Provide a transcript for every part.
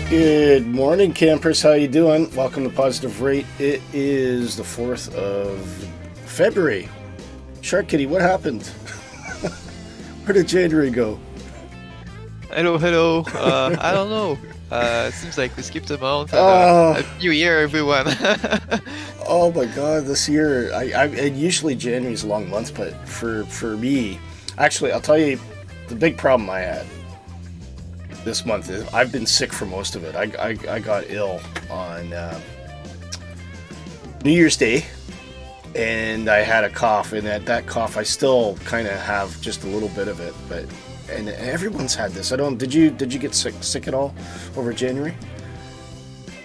Good morning, campers. How you doing? Welcome to Positive Rate. It is the 4th of February. Shark Kitty, what happened? Where did January go? Hello. I don't know. Seems like we skipped a month. Oh. A new year, everyone. Oh my God, this year. And usually January's a long month, but for me, actually, I'll tell you the big problem I had this month is I've been sick for most of it. I got ill on New Year's Day, and I had a cough, and that cough I still kind of have just a little bit of it, and everyone's had this. Did you get sick at all over January?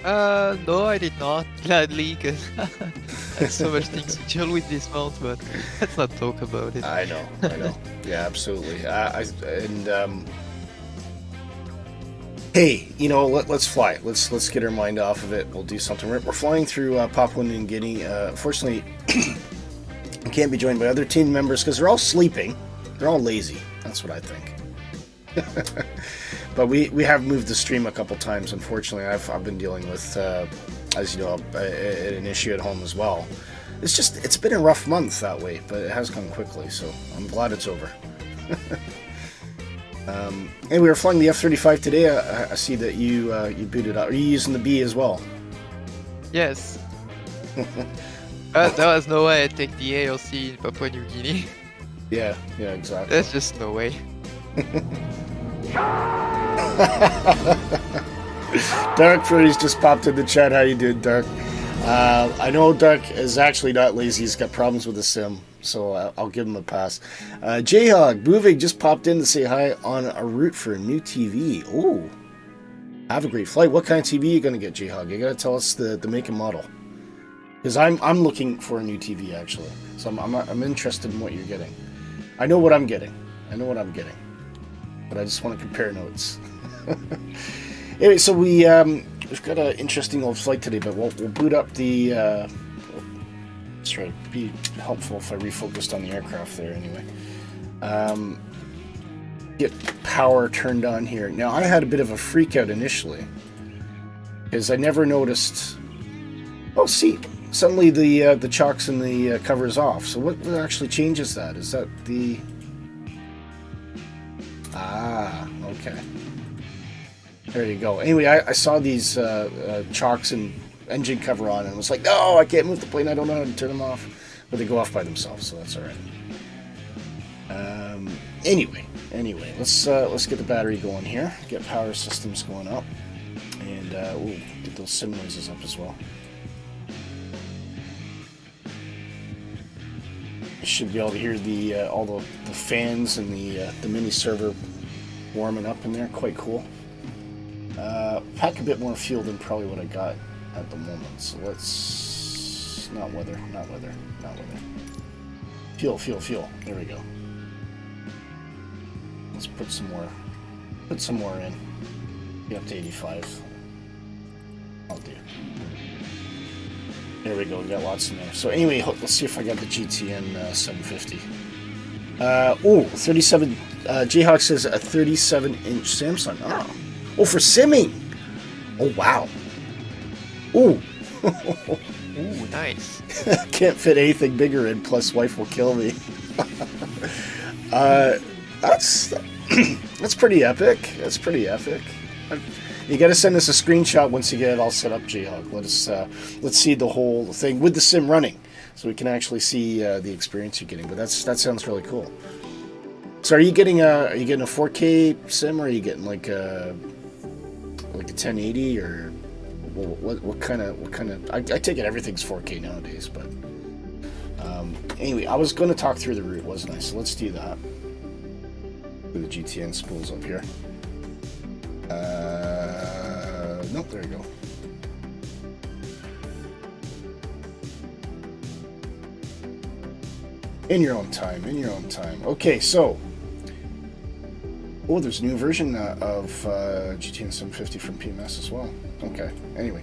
No, I did not. Gladly, because I have so much things to deal with this month, but let's not talk about it. I know. Yeah, absolutely. Hey, let's fly. Let's get our mind off of it. We'll do something. We're flying through Papua New Guinea. Unfortunately, I can't be joined by other team members because they're all sleeping. They're all lazy. That's what I think. But we have moved the stream a couple times. Unfortunately, I've been dealing with, as you know, an issue at home as well. It's been a rough month that way, but it has gone quickly. So I'm glad it's over. And we were flying the F-35 today. I see that you booted up. Are you using the B as well? Yes. There was no way I'd take the A or C in Papua New Guinea. Yeah, exactly. There's just no way. Dark Freddy's just popped in the chat. How you doing, Dark? I know Dark is actually not lazy. He's got problems with the sim, so I'll give him a pass. Jayhog Moving just popped in to say hi on a route for a new TV. Oh, have a great flight. What kind of TV are you going to get, Jayhog? You got to tell us the make and model, because I'm looking for a new TV actually. So I'm interested in what you're getting. I know what I'm getting, but I just want to compare notes. Anyway, so we've got an interesting old flight today, but we'll boot up the. Let's try to be helpful if I refocused on the aircraft there. Anyway, get power turned on here. Now I had a bit of a freak out initially because I never noticed. Oh, see, suddenly the chocks and the covers off. So what actually changes that? Is that the? Ah, okay. There you go. Anyway, I saw these chocks and engine cover on, and was like, no, I can't move the plane. I don't know how to turn them off. But they go off by themselves, so that's all right. Anyway, let's get the battery going here. Get power systems going up, and we'll get those sim noises up as well. You should be able to hear the all the fans and the mini server warming up in there. Quite cool. Pack a bit more fuel than probably what I got at the moment. So let's not weather. Fuel. There we go. Let's put some more in. Get up to 85. I'll do. There we go. We got lots in there. So anyway, let's see if I got the GTN 750. 37. Jayhawk says a 37-inch Samsung. Oh, for simming. Oh, wow. Ooh. Ooh, nice. Can't fit anything bigger in, plus wife will kill me. That's pretty epic. You got to send us a screenshot once you get it all set up, Jayhawk. Let's see the whole thing with the sim running, so we can actually see the experience you're getting. But that sounds really cool. So are you getting a 4K sim, or are you getting like a 1080, or what kind of? I take it everything's 4K nowadays, but anyway, I was going to talk through the route, wasn't I? So let's do that. The GTN spools up here. Nope, there you go. In your own time. Okay, so. Oh, there's a new version of GTN 750 from PMS as well. Okay, anyway.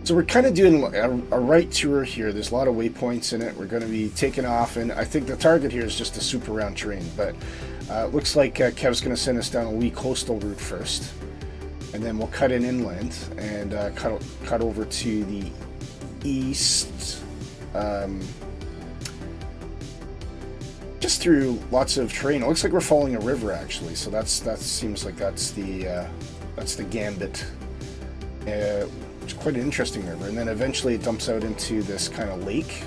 So we're kind of doing a right tour here. There's a lot of waypoints in it. We're going to be taking off, and I think the target here is just a super round terrain, but looks like Kev's going to send us down a wee coastal route first. and then we'll cut in inland and cut over to the east, just through lots of terrain. It looks like we're following a river actually, so that seems like that's the gambit. It's quite an interesting river, and then eventually it dumps out into this kind of lake,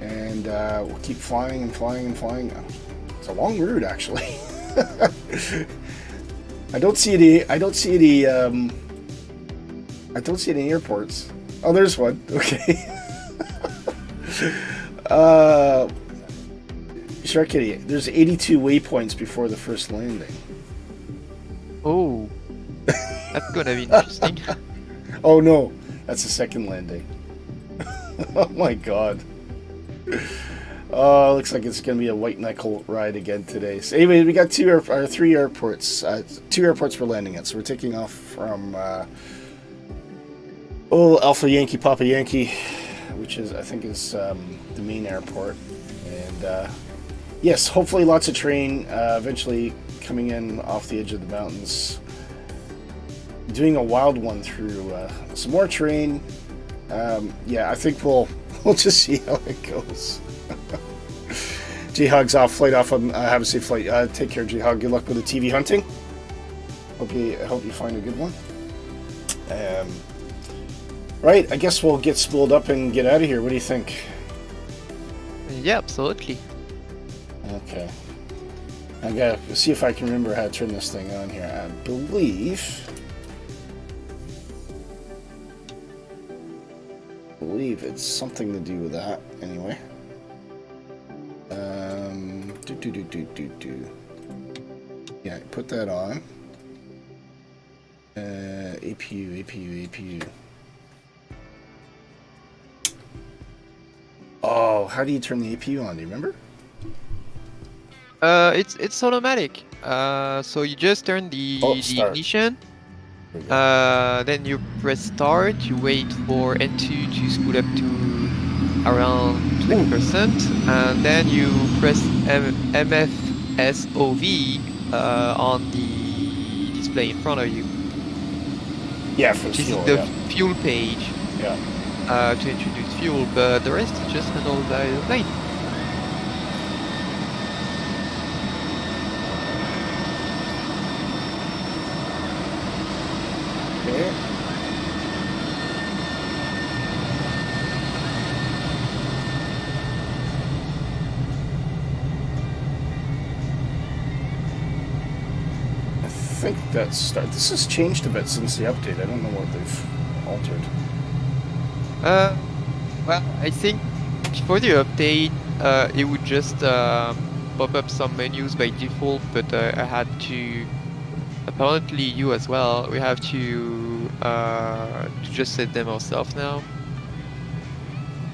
and we'll keep flying and flying and flying. It's a long route actually. I don't see any airports. Oh, there's one. Okay. Shark Kitty, there's 82 waypoints before the first landing. Oh, that's gonna be interesting. Oh no, that's the second landing. Oh my god. Oh, looks like it's gonna be a white knuckle ride again today. So anyway, we got three airports. Two airports we're landing at. So we're taking off from Alpha Yankee Papa Yankee, which is I think is the main airport, and yes, hopefully lots of terrain. Eventually coming in off the edge of the mountains, doing a wild one through some more terrain. Yeah, I think we'll just see how it goes. J-Hog's off, flight off. Have a safe flight. Take care, J-Hog. Good luck with the TV hunting. Hope you find a good one. Right, I guess we'll get spooled up and get out of here. What do you think? Yeah, absolutely. Okay. I gotta see if I can remember how to turn this thing on here. I believe it's something to do with that. Anyway. Yeah, put that on. APU. Oh, how do you turn the APU on? Do you remember? It's automatic. So you just turn the ignition. Then you press start. You wait for N2 to spool up to around 20%, and then you press MFSOV on the display in front of you. Yeah, for This fuel. is the fuel page. Yeah. To introduce fuel, but the rest is just handled by the plane. Okay. I think that's start. This has changed a bit since the update. I don't know what they've altered. Well, I think for the update, it would just pop up some menus by default, but I had to, apparently you as well, we have to just set them ourselves now.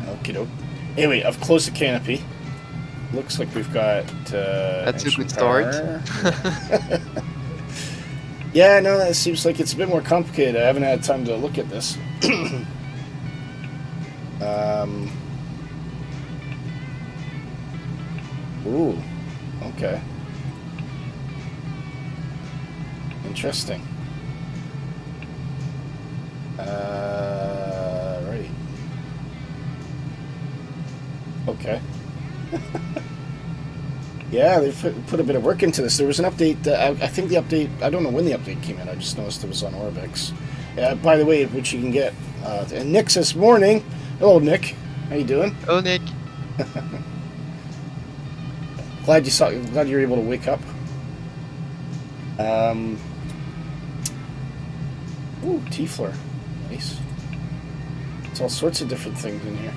Okie doke. Anyway, I've closed the canopy. Looks like we've got That's a engine good start. power. Yeah, no, that seems like it's a bit more complicated. I haven't had time to look at this. Ooh, okay. Interesting. Right. Okay. Yeah, they've put a bit of work into this. There was an update, I think the update, I don't know when the update came in, I just noticed it was on Orbix. By the way, which you can get. And Nick says, morning. Hello, Nick. How you doing? Oh, Nick. Glad you were able to wake up. Ooh, T-Floor. Nice. It's all sorts of different things in here.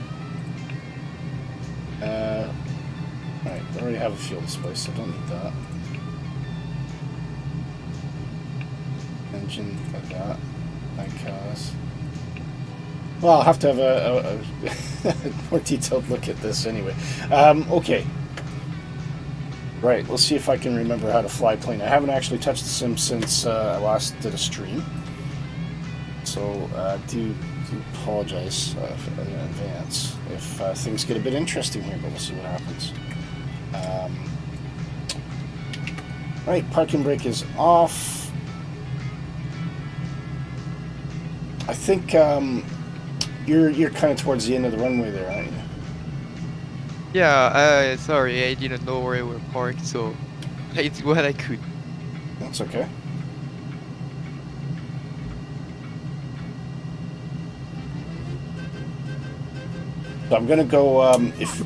Alright, I already have a fuel display, so I don't need that. Engine, like that. Cars. Well, I'll have to have a more detailed look at this anyway. Okay. Right, let's see if I can remember how to fly plane. I haven't actually touched the sim since I last did a stream. So, do apologize in advance if things get a bit interesting here, but we'll see what happens. Right, parking brake is off. I think you're kind of towards the end of the runway there, aren't you? Yeah, sorry, I didn't know where we were parked, so I did what I could. That's okay. So I'm gonna go. If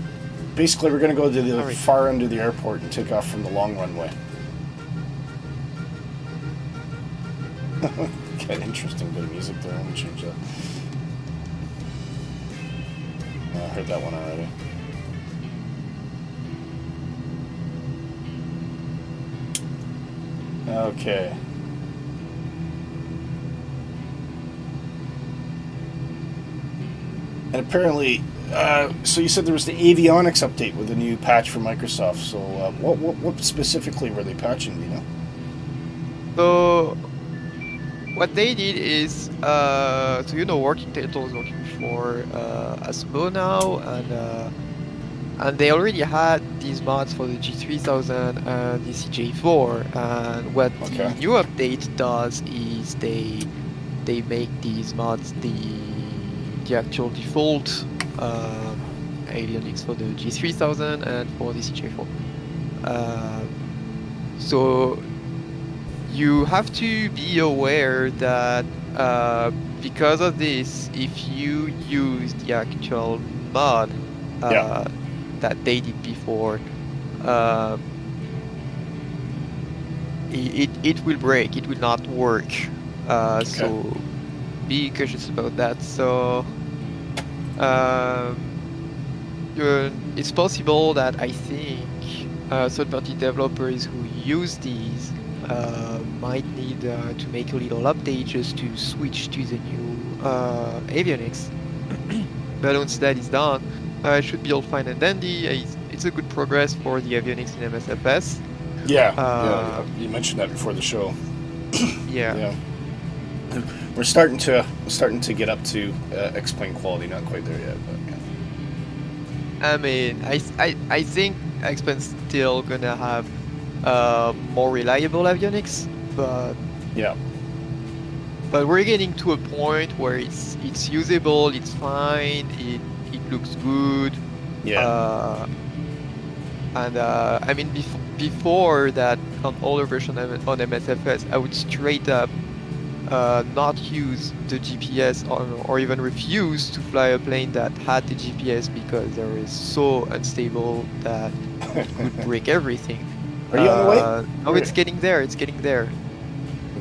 basically we're gonna go to the Sorry. far end of the airport and take off from the long runway. Got interesting bit of music there. Let me change that. I heard that one already. Okay. And apparently, so you said there was the avionics update with a new patch for Microsoft. So what specifically were they patching, do you know? So what they did is, working title is working for ASPO now, and they already had these mods for the G3000 and the CJ4. And what the Okay. new update does is they make these mods the actual default avionics for the G3000 and for the CJ4. So you have to be aware that because of this, if you use the actual mod Yeah. that they did before, it will break. It will not work. So be cautious about that. So it's possible that I think third-party developers who use these might need to make a little update just to switch to the new avionics. But once that is done, it should be all fine and dandy. It's a good progress for the avionics in MSFS. Yeah. You mentioned that before the show. Yeah. Yeah. We're starting to get up to X-plane quality. Not quite there yet, but yeah. I mean, I think X-Plane's still gonna have more reliable avionics, but Yeah. but we're getting to a point where it's usable, it's fine, it looks good. Yeah. And I mean, before that, on older version on MSFS, I would straight up not use the GPS or even refuse to fly a plane that had the GPS because they were so unstable that it would break everything. Are you on the way? Oh, it's getting there. It's getting there.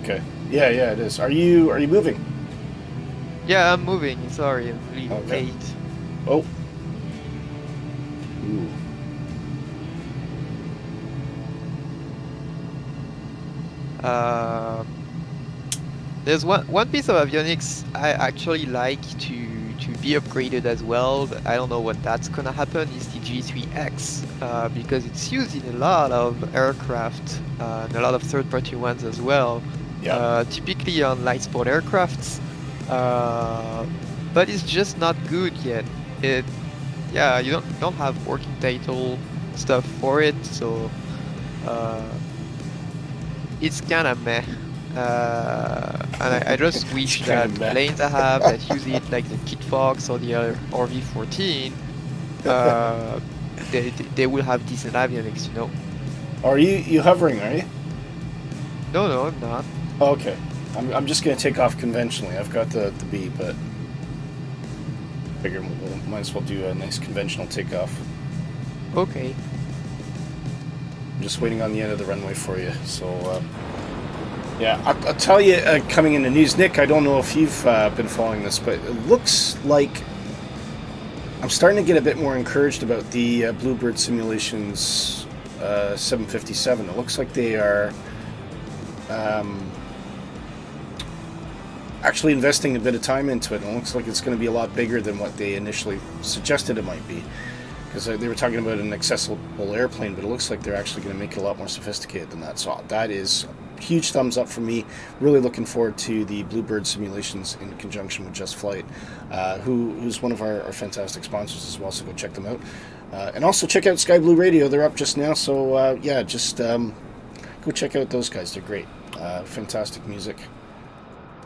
Okay. Yeah, it is. Are you moving? Yeah, I'm moving. Sorry, I'm really late. Oh. Ooh. There's one piece of avionics I actually like to be upgraded as well, but I don't know when that's gonna happen, is the G3X, because it's used in a lot of aircraft, and a lot of third-party ones as well. Yeah. Typically on light sport aircrafts, but it's just not good yet. You don't have working title stuff for it, so it's kind of meh. And I just wish that planes I have that use it, like the Kit Fox or the RV14, they will have decent avionics, you know. Are you hovering? Are you? No, I'm not. Oh, okay. I'm just gonna take off conventionally. I've got the B, but figure we might as well do a nice conventional takeoff. Okay. I'm just waiting on the end of the runway for you. So. Yeah, I'll tell you, coming in the news, Nick, I don't know if you've been following this, but it looks like I'm starting to get a bit more encouraged about the Bluebird Simulations 757. It looks like they are actually investing a bit of time into it, and it looks like it's going to be a lot bigger than what they initially suggested it might be. Because they were talking about an accessible airplane, but it looks like they're actually going to make it a lot more sophisticated than that. So that is a huge thumbs up for me. Really looking forward to the Bluebird Simulations in conjunction with Just Flight, who's one of our fantastic sponsors as well. So go check them out, and also check out Sky Blue Radio. They're up just now. So just go check out those guys. They're great, fantastic music.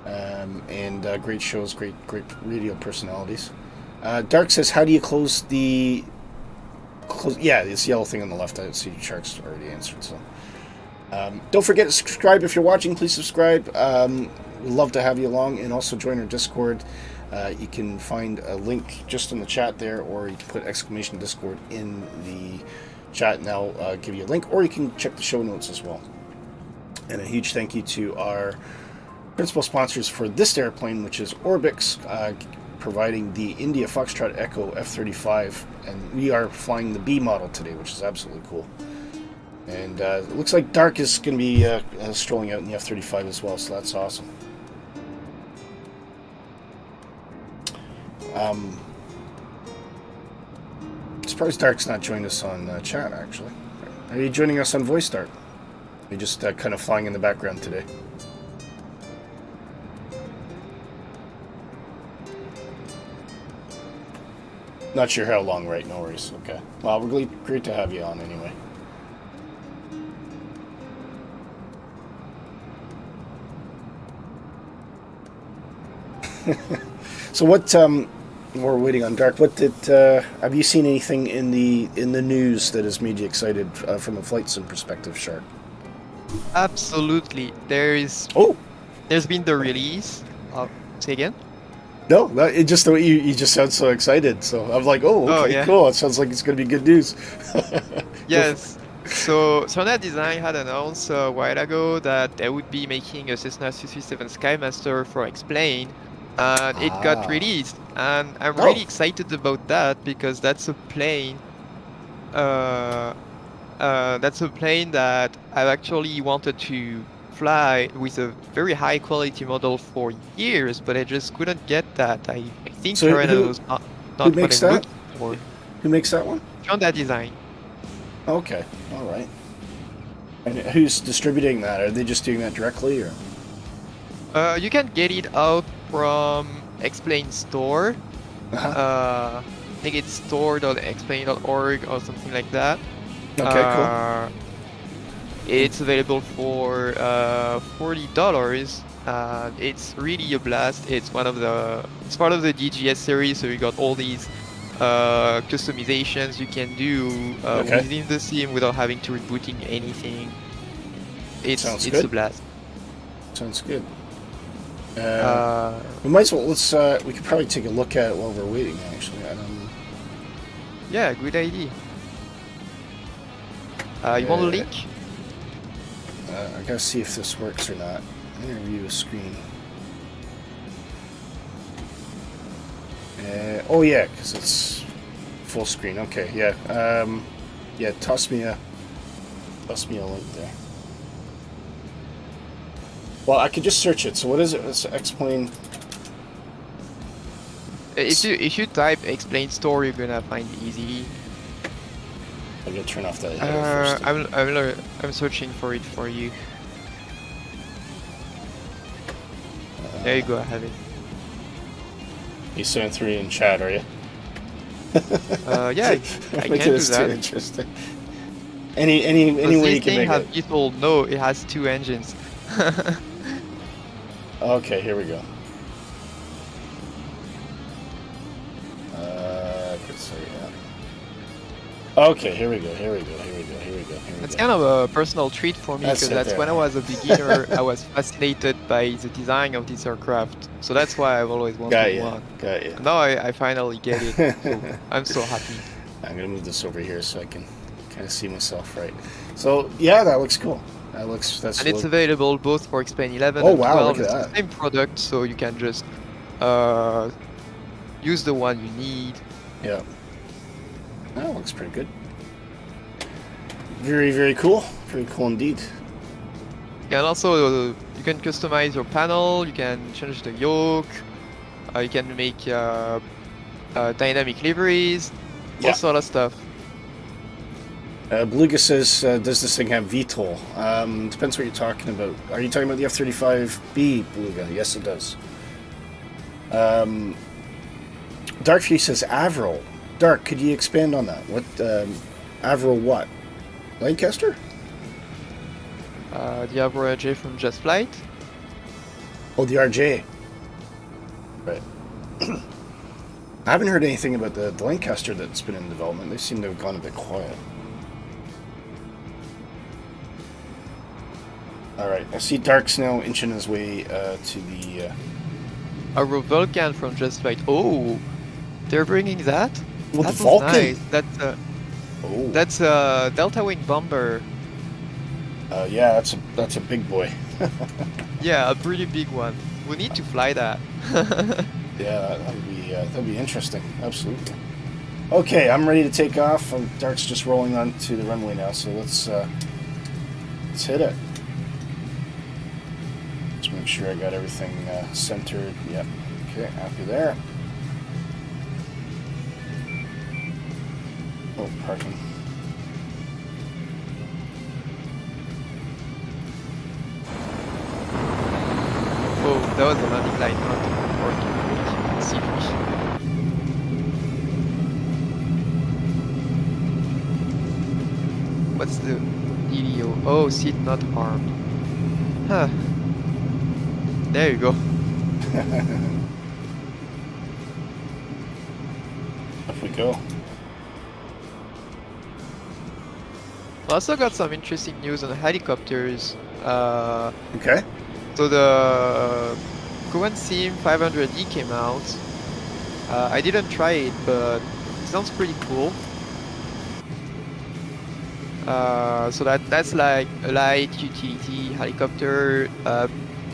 and great shows, great radio personalities. Dark says, how do you close the... Yeah, this yellow thing on the left. I see Shark's already answered. So don't forget to subscribe if you're watching. Please subscribe. We'd love to have you along, and also join our Discord. You can find a link just in the chat there, or you can put exclamation Discord in the chat, and I'll give you a link, or you can check the show notes as well. And a huge thank you to our principal sponsors for this airplane, which is Orbix, providing the India Foxtrot Echo F-35, and we are flying the B model today, which is absolutely cool. And it looks like Dark is going to be strolling out in the F-35 as well, so that's awesome. Surprised Dark's not joined us on chat, actually. Are you joining us on voice, Dark? You're just kind of flying in the background today. Not sure how long, right? No worries. Okay. Well, we're really great to have you on anyway. So what? We're waiting on Dark. What did? Have you seen anything in the news that has made you excited from a flight sim perspective, Shark? Absolutely. There's been the release of... Say again? No, it just the way you just sound so excited. So I'm like, okay, yeah. Cool. It sounds like it's going to be good news. Yes. So Smartass Design had announced a while ago that they would be making a Cessna 237 Skymaster for Explain, and it got released. And I'm really excited about that because that's a plane. That's a plane that I've actually wanted to fly with a very high quality model for years, but I just couldn't get that. I think So Serena was not who makes what I'm that? looking for. Who makes that one? Smartass Design. Okay, all right. And who's distributing that? Are they just doing that directly, or? You can get it out from Explain Store. Uh-huh. I think it's store.explain.org or something like that. Okay, cool. It's available for $40. It's really a blast. It's part of the DGS series, so you got all these customizations you can do within the sim without having to rebooting anything. It's a blast. Sounds good. We might as well we could probably take a look at it while we're waiting. Actually, yeah, good idea. You want a link? I gotta see if this works or not. Interview a screen. Oh yeah, because it's full screen. Okay, yeah. Yeah, toss me a link there. Well, I could just search it. So what is it? Let's explain. If you type Explain Store, you're gonna find it easy. I gotta turn off that header first. I'm searching for it for you. There you go, I have it. You sent 3 in chat, are you? Yeah, I can do It's that. too interesting. Any way you can make it. People know it has 2 engines. Okay, here we go. Okay, here we go. It's kind of a personal treat for me because that's when I was a beginner. I was fascinated by the design of this aircraft, so that's why I've always wanted one. Got you. Now I finally get it. So I'm so happy. I'm gonna move this over here so I can kind of see myself right. So yeah, that looks cool. That's. And it's available both for Explain 11 and and 12. Look at it's that. the same product, so you can just use the one you need. Yeah. That looks pretty good. Very, very cool. Very cool indeed. And also, you can customize your panel, you can change the yoke, you can make dynamic liveries, all sort of stuff. Beluga says, does this thing have VTOL? Depends what you're talking about. Are you talking about the F-35b, Beluga? Yes, it does. Darkview says Avril. Dark, could you expand on that? What, Avril what? Lancaster? The Avro J from Just Flight. Oh, the RJ. Right. I haven't heard anything about the Lancaster that's been in development. They seem to have gone a bit quiet. Alright, I see Dark's now inching his way to the... A Vulcan from Just Flight. Oh, they're bringing that? Well, That the was Vulcan! nice. Oh. That's a Delta Wing bomber. Yeah, that's a big boy. Yeah, a pretty big one. We need to fly that. Yeah, that'd be interesting. Absolutely. Okay, I'm ready to take off. Dark's just rolling onto the runway now, so let's hit it. Just make sure I got everything centered. Yep. Okay, happy there. Oh, parking. Oh, that was a landing line, not working. See fish. What's the DDO? Oh, seat not armed. Huh. There you go. Off we go. We also got some interesting news on the helicopters. Okay. So the Cohen Sim 500E came out. I didn't try it, but it sounds pretty cool. So that's like a light utility helicopter.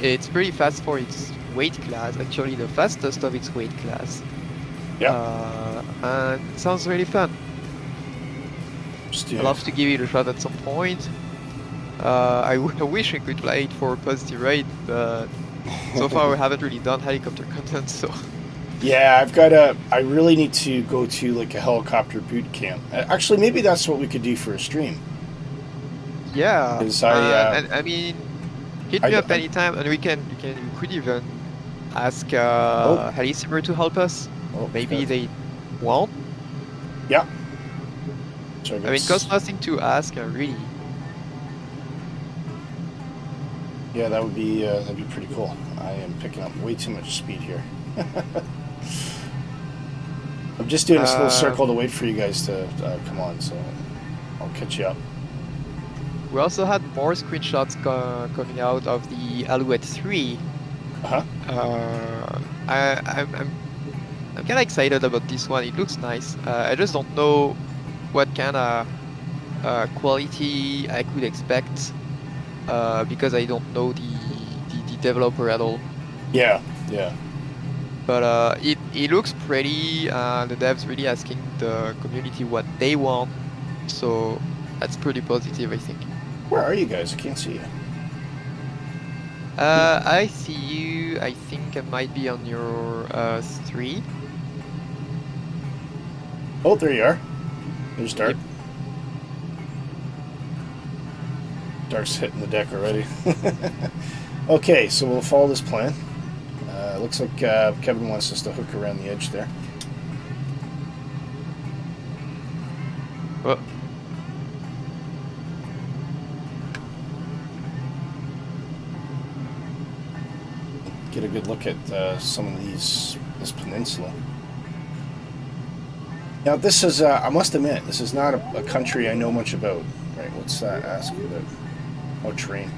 It's pretty fast for its weight class. Actually, the fastest of its weight class. Yeah. And it sounds really fun. I'd love to give it a shot at some point. I wish I could fly it for a positive rate, but so far we haven't really done helicopter content, so... Yeah, I really need to go to like a helicopter boot camp. Actually, maybe that's what we could do for a stream. Yeah, and I mean, hit me up anytime, and we could even ask Helisimmer to help us. Oh, maybe okay. they won't. Yeah. I mean, it costs nothing to ask, really. Yeah, that'd be pretty cool. I am picking up way too much speed here. I'm just doing this little circle to wait for you guys to come on, so I'll catch you up. We also had more screenshots coming out of the Alouette 3. I'm kind of excited about this one. It looks nice. I just don't know what kind of quality I could expect because I don't know the developer at all. Yeah. But it looks pretty. The devs really asking the community what they want, so that's pretty positive, I think. Where are you guys? I can't see you. I see you. I think I might be on your 3. Oh, there you are. There's Dark. Yep. Dark's hitting the deck already. Okay, so we'll follow this plan. Looks like Kevin wants us to hook around the edge there. Oh. Get a good look at some of this peninsula. Now this is, I must admit, this is not a country I know much about. Right, what's that asking about? Oh, terrain.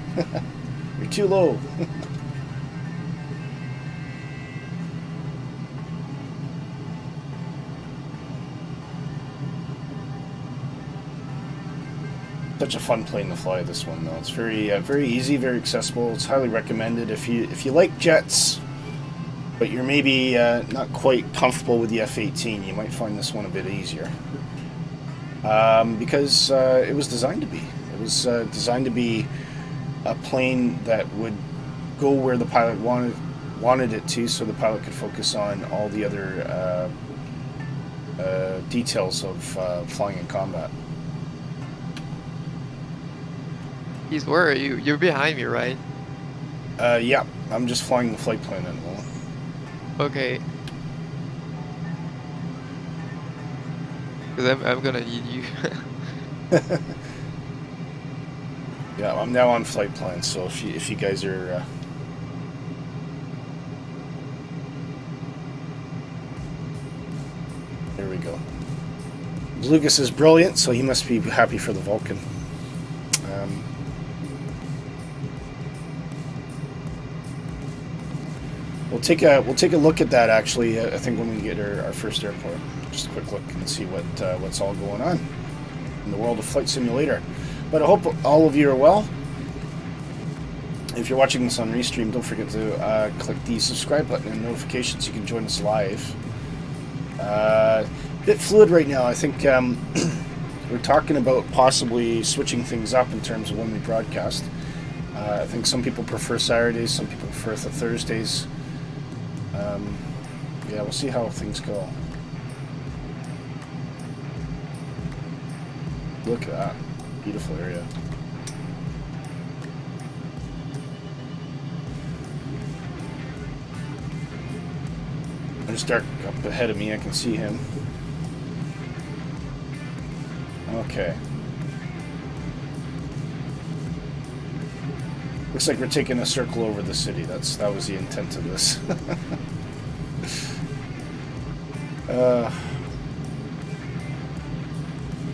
You're too low. Such a fun plane to fly, this one though. It's very easy, very accessible. It's highly recommended if you like jets, but you're maybe not quite comfortable with the F-18. You might find this one a bit easier because it was designed to be. It was designed to be a plane that would go where the pilot wanted it to, so the pilot could focus on all the other details of flying in combat. Where are you? You're behind me, right? Yeah, I'm just flying the flight plan at the moment. Okay. Because I'm gonna need you. Yeah, I'm now on flight plan, so if you guys are go. Lucas is brilliant, so he must be happy for the Vulcan. We'll take a look at that actually. I think when we get our first airport, just a quick look and see what's all going on in the world of Flight Simulator. But I hope all of you are well. If you're watching this on Restream, don't forget to click the subscribe button and notifications. You can join us live. Bit fluid right now. I think we're talking about possibly switching things up in terms of when we broadcast. I think some people prefer Saturdays, some people prefer the Thursdays. Yeah, we'll see how things go. Look at that. Beautiful area. There's dark up ahead of me. I can see him. Okay. Looks like we're taking a circle over the city. That was the intent of this.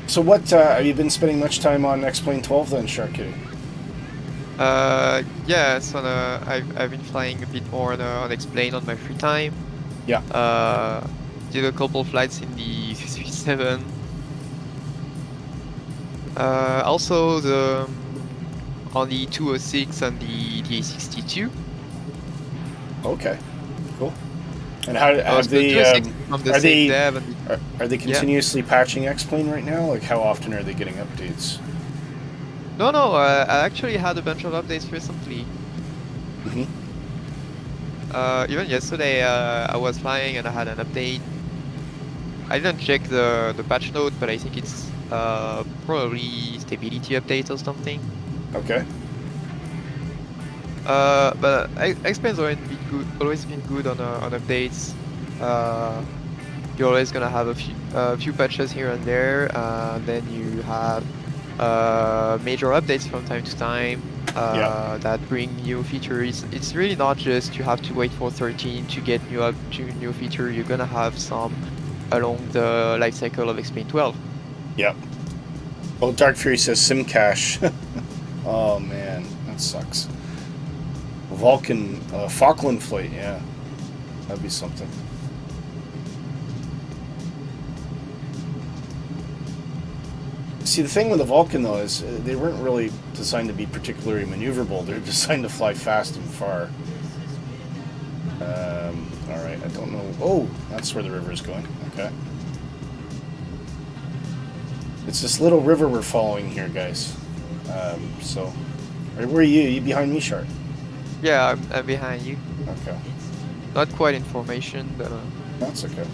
So what, have you been spending much time on X-Plane 12 then, Shark Kitty? Yeah, so I've been flying a bit more on X-Plane on my free time. Yeah. Did a couple flights in the 337. Also on the 206 and the A62. Okay, cool. And how are they continuously patching X-Plane right now? Like, how often are they getting updates? No, I actually had a bunch of updates recently. Mm-hmm. Even yesterday, I was flying and I had an update. I didn't check the patch note, but I think it's probably stability update or something. Okay. But X-Plane's always been good on updates. You're always gonna have a few patches here and there. Then you have major updates from time to time that bring new features. It's really not just you have to wait for 13 to get new feature. You're gonna have some along the life cycle of X-Plane 12. Yep. Oh, Dark Fury says sim cache. Oh man, that sucks. Vulcan, Falkland flight, yeah. That'd be something. See, the thing with the Vulcan, though, is they weren't really designed to be particularly maneuverable. They're designed to fly fast and far. Alright, I don't know. Oh, that's where the river is going. Okay. It's this little river we're following here, guys. So, where are you? Are you behind me, Shark? Yeah, I'm behind you. Okay. Not quite in formation, but That's okay.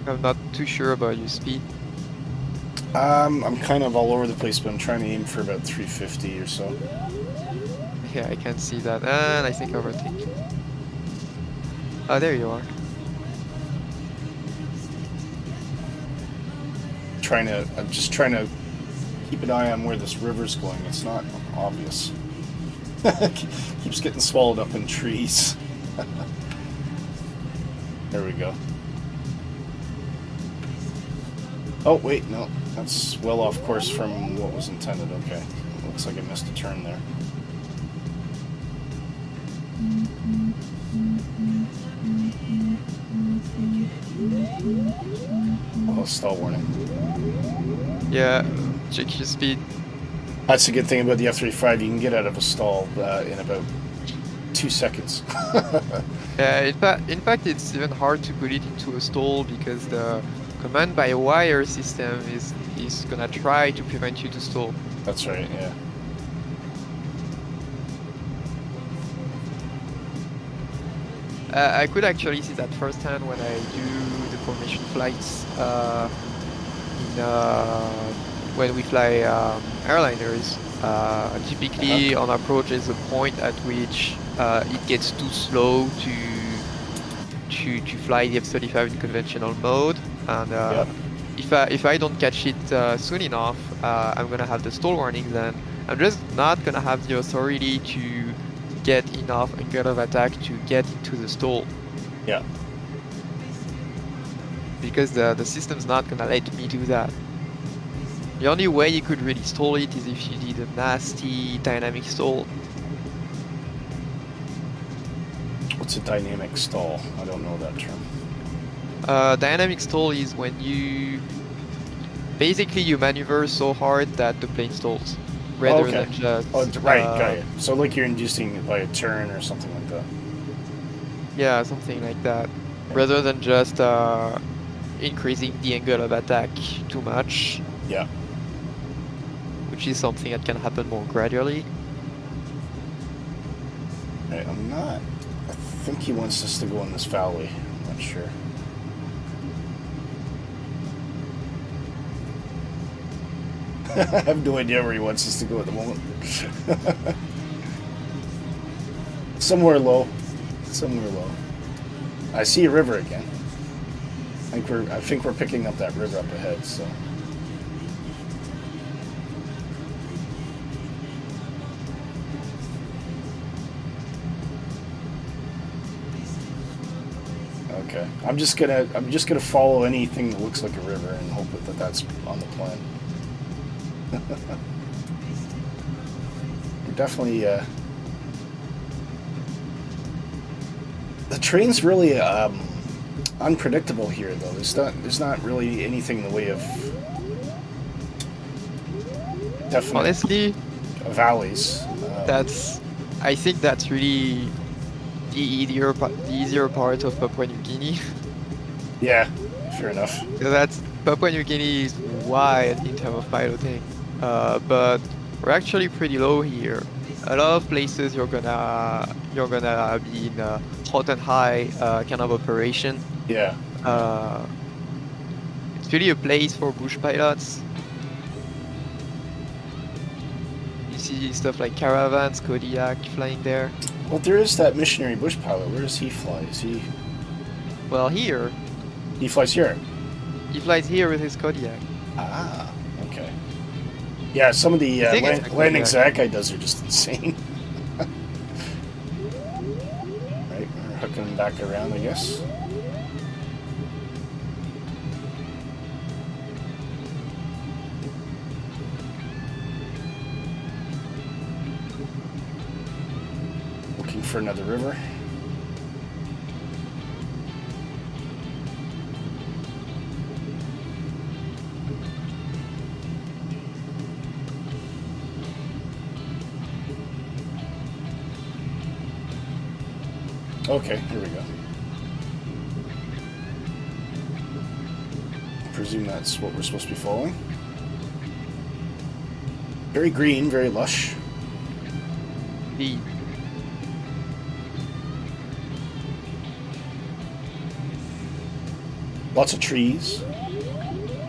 I'm not too sure about your speed. I'm kind of all over the place, but I'm trying to aim for about 350 or so. Yeah, I can see that, and I think overtake. Oh, there you are. I'm just trying to keep an eye on where this river's going. It's not obvious. Keeps getting swallowed up in trees. There we go. Oh, wait, no. That's well off course from what was intended. Okay. Looks like I missed a turn there. Oh, stall warning. Yeah, check your speed. That's the good thing about the F-35. You can get out of a stall in about 2 seconds. Yeah, in fact, it's even hard to put it into a stall because the command by wire system is gonna try to prevent you to stall. That's right, yeah. I could actually see that firsthand when I do the formation flights when we fly airliners. Typically on approach is a point at which it gets too slow to fly the F-35 in conventional mode, and if I don't catch it soon enough, I'm gonna have the stall warning. Then I'm just not gonna have the authority to get enough angle of attack to get into the stall. Yeah. because the system's not gonna let me do that. The only way you could really stall it is if you did a nasty dynamic stall. What's a dynamic stall? I don't know that term. Dynamic stall is when you basically you maneuver so hard that the plane stalls, rather Okay. than just. Oh, right, got it. So like you're inducing it by a turn or something like that. Yeah, something like that. Rather than just increasing the angle of attack too much. Yeah. Which is something that can happen more gradually. Right, I'm not. I think he wants us to go in this valley. I'm not sure. I have no idea where he wants us to go at the moment. Somewhere low. Somewhere low. I see a river again. I think we're picking up that river up ahead, so. Okay. I'm just gonna follow anything that looks like a river and hope that that's on the plan. We're definitely the terrain's really unpredictable here, though. There's not really anything in the way of definite Honestly, valleys. I think that's really the easier part of Papua New Guinea. Yeah, fair enough. That's Papua New Guinea is wide in terms of piloting, but we're actually pretty low here. A lot of places you're gonna be in a hot and high kind of operation. Yeah. It's really a place for bush pilots. You see stuff like caravans, Kodiak flying there. Well, there is that missionary bush pilot. Where does he fly? Is he? Well, here. He flies here. He flies here with his Kodiak. Ah, okay. Yeah, some of the landings that guy does are just insane. Right, we're hooking him back around, I guess. Looking for another river. Okay, here we go. I presume that's what we're supposed to be following. Very green, very lush. Indeed. Lots of trees.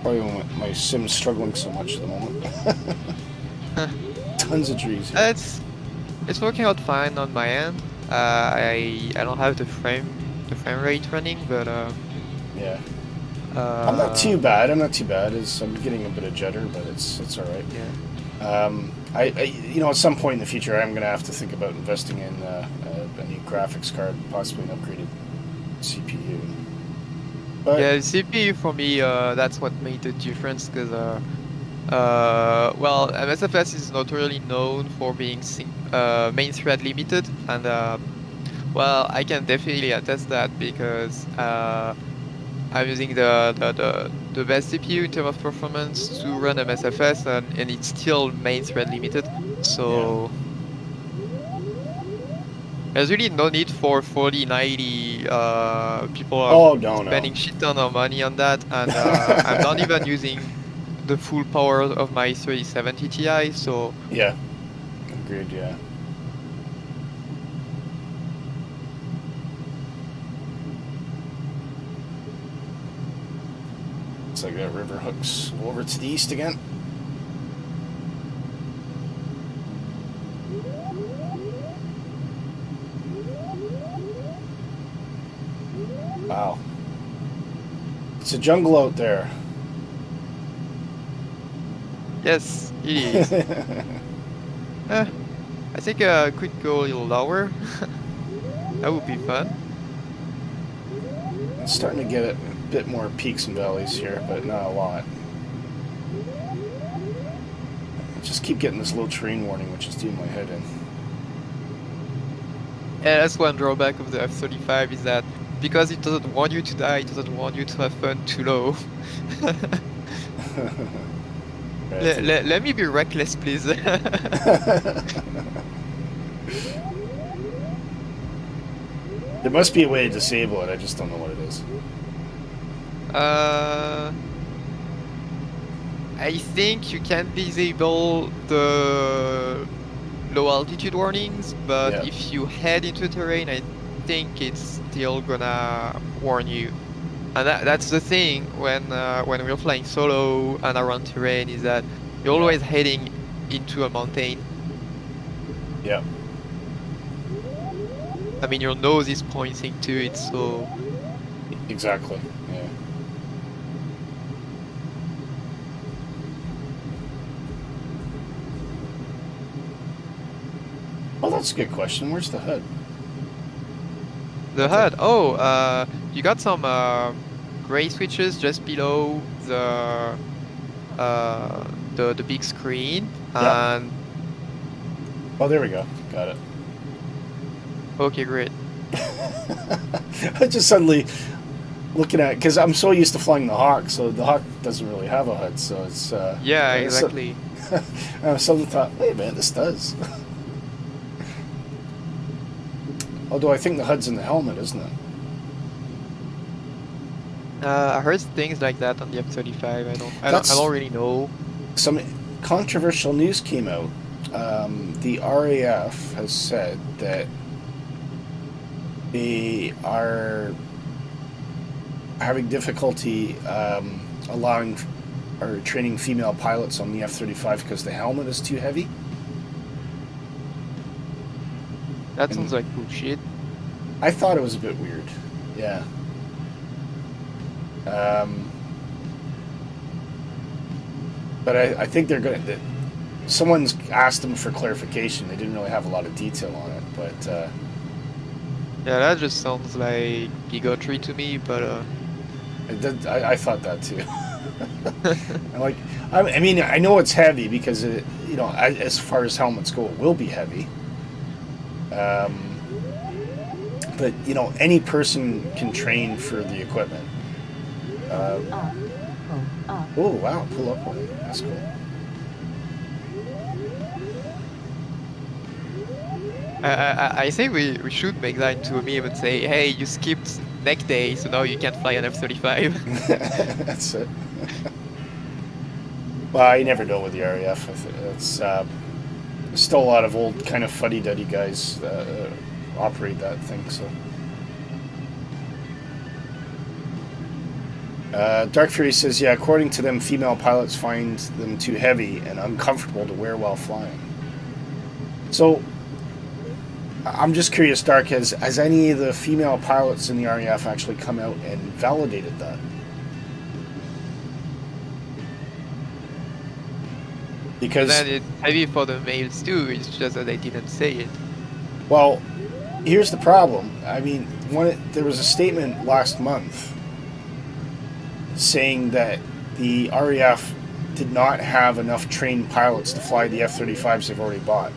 Probably why my sim's struggling so much at the moment. Tons of trees. It's working out fine on my end. I don't have the frame rate running, but yeah. I'm not too bad. I'm getting a bit of jitter, but it's all right. Yeah. At some point in the future, I'm going to have to think about investing in a new graphics card, possibly an upgraded CPU. But yeah, CPU for me, that's what made the difference, because well, MSFS is not really known for being main thread limited, and well, I can definitely attest that, because I'm using the best CPU in terms of performance to run MSFS, and it's still main thread limited, so there's really no need for 4090. People are spending shit ton of money on that, and I'm not even using the full power of my 3070 Ti, so yeah, agreed. Yeah. Looks like that river hooks over to the east again. Wow. It's a jungle out there. yes, it is. I think I could go a little lower. That would be fun. It's starting to get it. bit more peaks and valleys here, but not a lot. I just keep getting this low terrain warning, which is doing my head in. Yeah, that's one drawback of the F-35 is that because it doesn't want you to die, it doesn't want you to have fun too low. Let me be reckless, please. There must be a way to disable it, I just don't know what it is. I think you can disable the low altitude warnings, but Yeah. if you head into terrain, I think it's still gonna warn you. And that's the thing when we're flying solo and around terrain is that you're always heading into a mountain. Yeah. I mean, your nose is pointing to it, so... Exactly, yeah. Oh, that's a good question. Where's the HUD? The HUD, oh, you got some gray switches just below the big screen, Yeah. and Oh, there we go. Got it. okay, great. I just suddenly looking at, because I'm so used to flying the Hawk, so the Hawk doesn't really have a HUD, so it's Yeah, exactly. I suddenly thought, wait a minute, this does. Although I think the HUD's in the helmet, isn't it? I heard things like that on the F-35. I don't really know. Some controversial news came out. The RAF has said that they are having difficulty allowing or training female pilots on the F-35 because the helmet is too heavy. That sounds like bullshit. I thought it was a bit weird. Yeah. But I think they're going to... Someone's asked them for clarification. They didn't really have a lot of detail on it, but... Yeah, that just sounds like bigotry to me, but... I thought that too. I mean, I know it's heavy because, you know, as far as helmets go, it will be heavy. But, you know, any person can train for the equipment. Oh, wow, pull up one. That's cool. I think we should make that into a meme and say, hey, you skipped neck day, so now you can't fly an F-35. That's it. Well, you never know with the RAF. It's still a lot of old kind of fuddy-duddy guys operate that thing, so... Dark Fury says, yeah, according to them, female pilots find them too heavy and uncomfortable to wear while flying. So, I'm just curious, Dark, has any of the female pilots in the RAF actually come out and validated that? Because... Then it's heavy for the males too, it's just that they didn't say it. Well, here's the problem. I mean, there was a statement last month saying that the RAF did not have enough trained pilots to fly the F-35s they've already bought.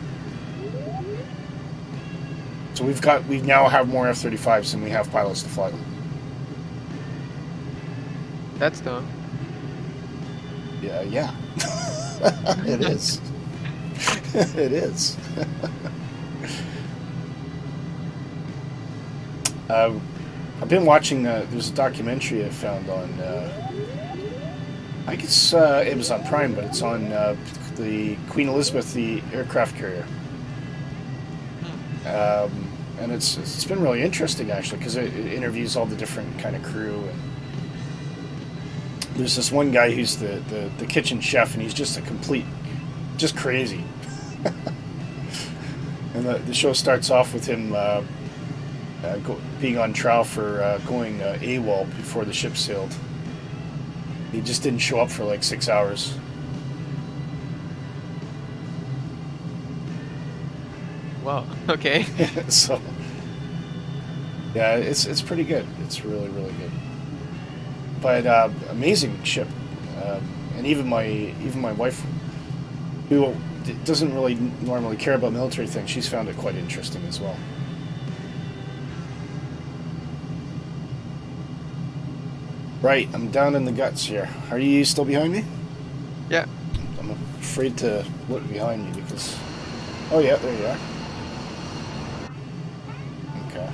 So we now have more F-35s than we have pilots to fly them. That's dumb. Yeah. It is. It is. I've been watching, there's a documentary I found on, I guess Amazon Prime, but it's on the Queen Elizabeth, the aircraft carrier. And it's been really interesting, actually, because it interviews all the different kind of crew. And there's this one guy who's the kitchen chef, and he's just just crazy. And the show starts off with him being on trial for going AWOL before the ship sailed. He just didn't show up for like 6 hours. Wow, okay. So, yeah, it's pretty good. It's really, really good. but amazing ship, and even my wife, who doesn't really normally care about military things, she's found it quite interesting as well. Right, I'm down in the guts here. Are you still behind me? Yeah. I'm afraid to look behind me because... Oh yeah, there you are. Okay.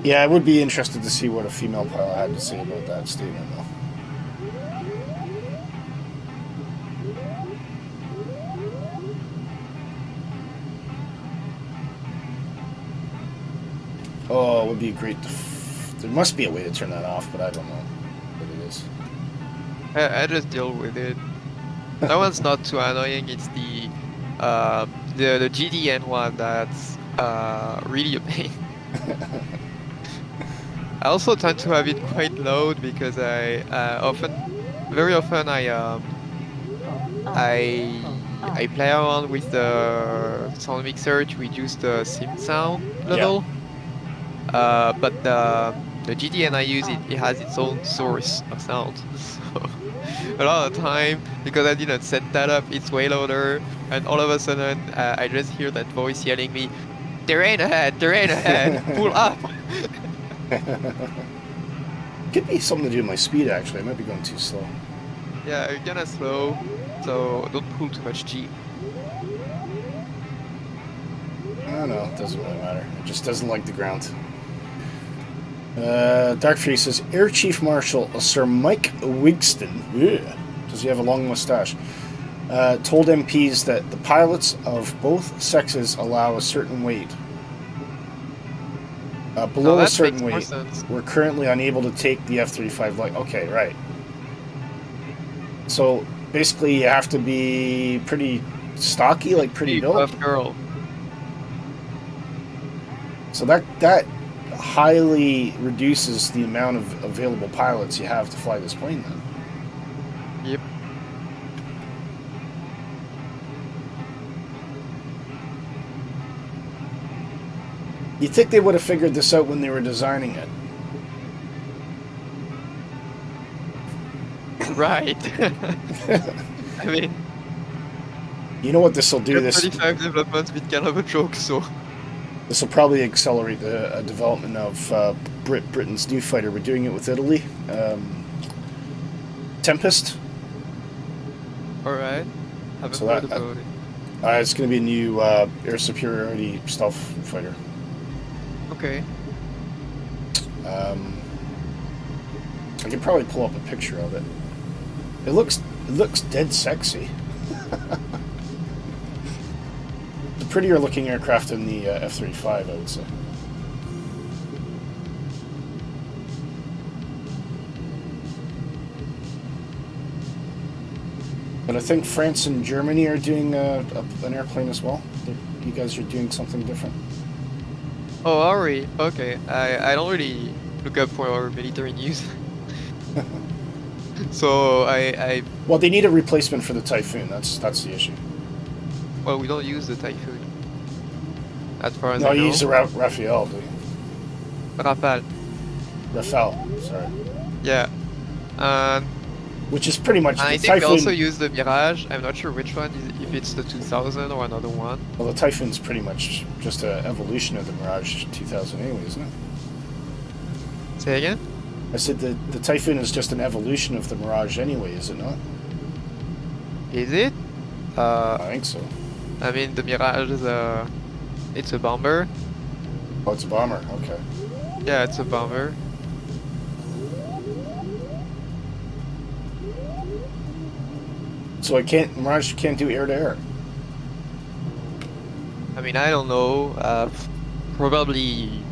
Yeah, I would be interested to see what a female pilot had to say about that statement, though. Oh, it would be great. There must be a way to turn that off, but I don't know what it is. I just deal with it. That one's not too annoying. It's the GDN one that's really a pain. I also tend to have it quite loud because very often I play around with the sound mixer to reduce the sim sound level. Yeah. But the GDN I use, it has its own source of sound. So a lot of the time, because I didn't set that up, it's way louder, and all of a sudden I just hear that voice yelling me, "Terrain ahead! Terrain ahead! Pull up!" Could be something to do with my speed, actually. I might be going too slow. Yeah, you're kinda slow, so don't pull too much G. I don't know, it doesn't really matter. It just doesn't like the ground. Dark Fury says, Air Chief Marshal Sir Mike Wigston, does he have a long mustache, told MPs that the pilots of both sexes allow a certain weight. Below a certain weight, we're currently unable to take the F-35 light. Okay, right. So basically, you have to be pretty stocky, like pretty built. Buff girl. So that highly reduces the amount of available pilots you have to fly this plane then. Yep. You'd think they would have figured this out when they were designing it. Right. I mean... You know what this will do? This F-35 development's been kind of a joke, so... This will probably accelerate the development of Britain's new fighter. We're doing it with Italy. Tempest. Alright. Haven't heard about it. It's going to be a new air superiority stealth fighter. Okay. I could probably pull up a picture of it. It looks dead sexy. The prettier looking aircraft than the F-35, I would say. But I think France and Germany are doing an airplane as well. You guys are doing something different. Oh, are we? Okay. I don't really look up for our military news. So I... Well, they need a replacement for the Typhoon. That's the issue. Well, we don't use the Typhoon. As far as I know. know. You use the Rafale, do you? Rafale. Rafale, sorry. Yeah. Which is pretty much the I think Typhoon. we also use the Mirage. I'm not sure which one, if it's the 2000 or another one. Well, the Typhoon's pretty much just an evolution of the Mirage 2000 anyway, isn't it? Say again? I said the Typhoon is just an evolution of the Mirage anyway, is it not? Is it? I think so. I mean, the Mirage is it's a bomber. Oh, it's a bomber, okay. Yeah, it's a bomber. So Mirage can't do air-to-air? I mean, I don't know. Probably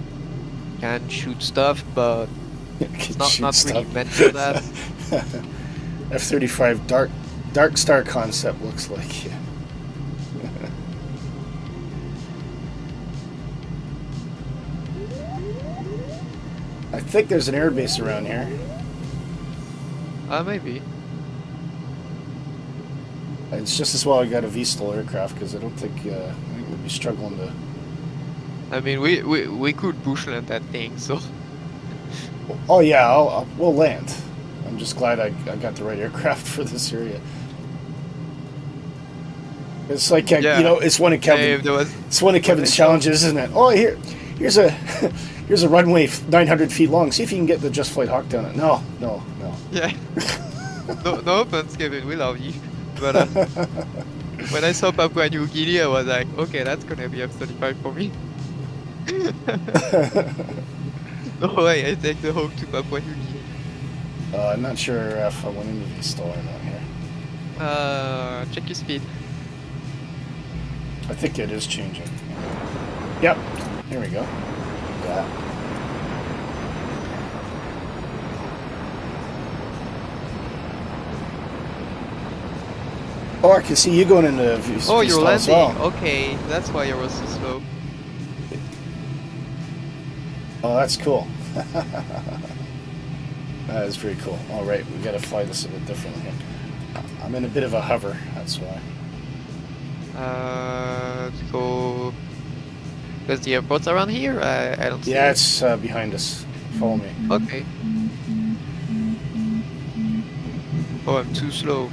can shoot stuff, but it's not really meant for that. F-35 Dark Star concept looks like, yeah. I think there's an airbase around here. Maybe. It's just as well I got a VSTOL aircraft because I think we'd be struggling to I mean, we could bushland that thing, so Oh yeah, we'll land. I'm just glad I got the right aircraft for this area. It's like yeah. it's one of If there was It's one of Kevin's challenges, isn't it? Oh, here's a here's a runway 900 feet long. See if you can get the Just Flight Hawk down it. No. yeah. No offense, Kevin, we love you. But when I saw Papua New Guinea, I was like, okay, that's gonna be F-35 for me. No way, I take the Hawk to Papua New Guinea. I'm not sure if I went into the stall or not here. Check your speed. I think it is changing. Yep. Here we go. Yeah. Oh, I can see you going into Oh, you're stall as landing. well. Okay, that's why you were so slow. Oh, that's cool. That is pretty cool. All right, we got to fly this a bit differently here. I'm in a bit of a hover, that's why. So there's the airport's around here. I don't see. Yeah, it. it's behind us. Follow me. Okay. Oh, I'm too slow.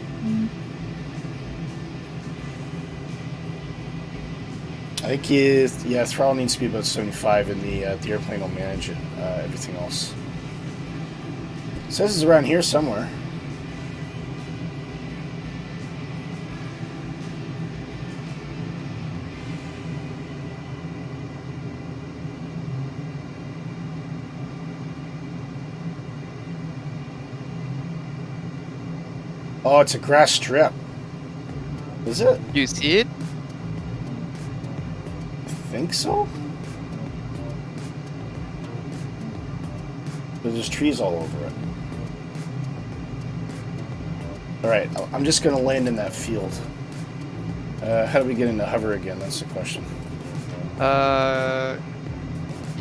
I think throttle needs to be about 75, and the airplane will manage it. Everything else. It says it's around here somewhere. Oh, it's a grass strip. Is it? You see it? I think so. There's trees all over it. Alright, I'm just going to land in that field. How do we get into hover again? That's the question.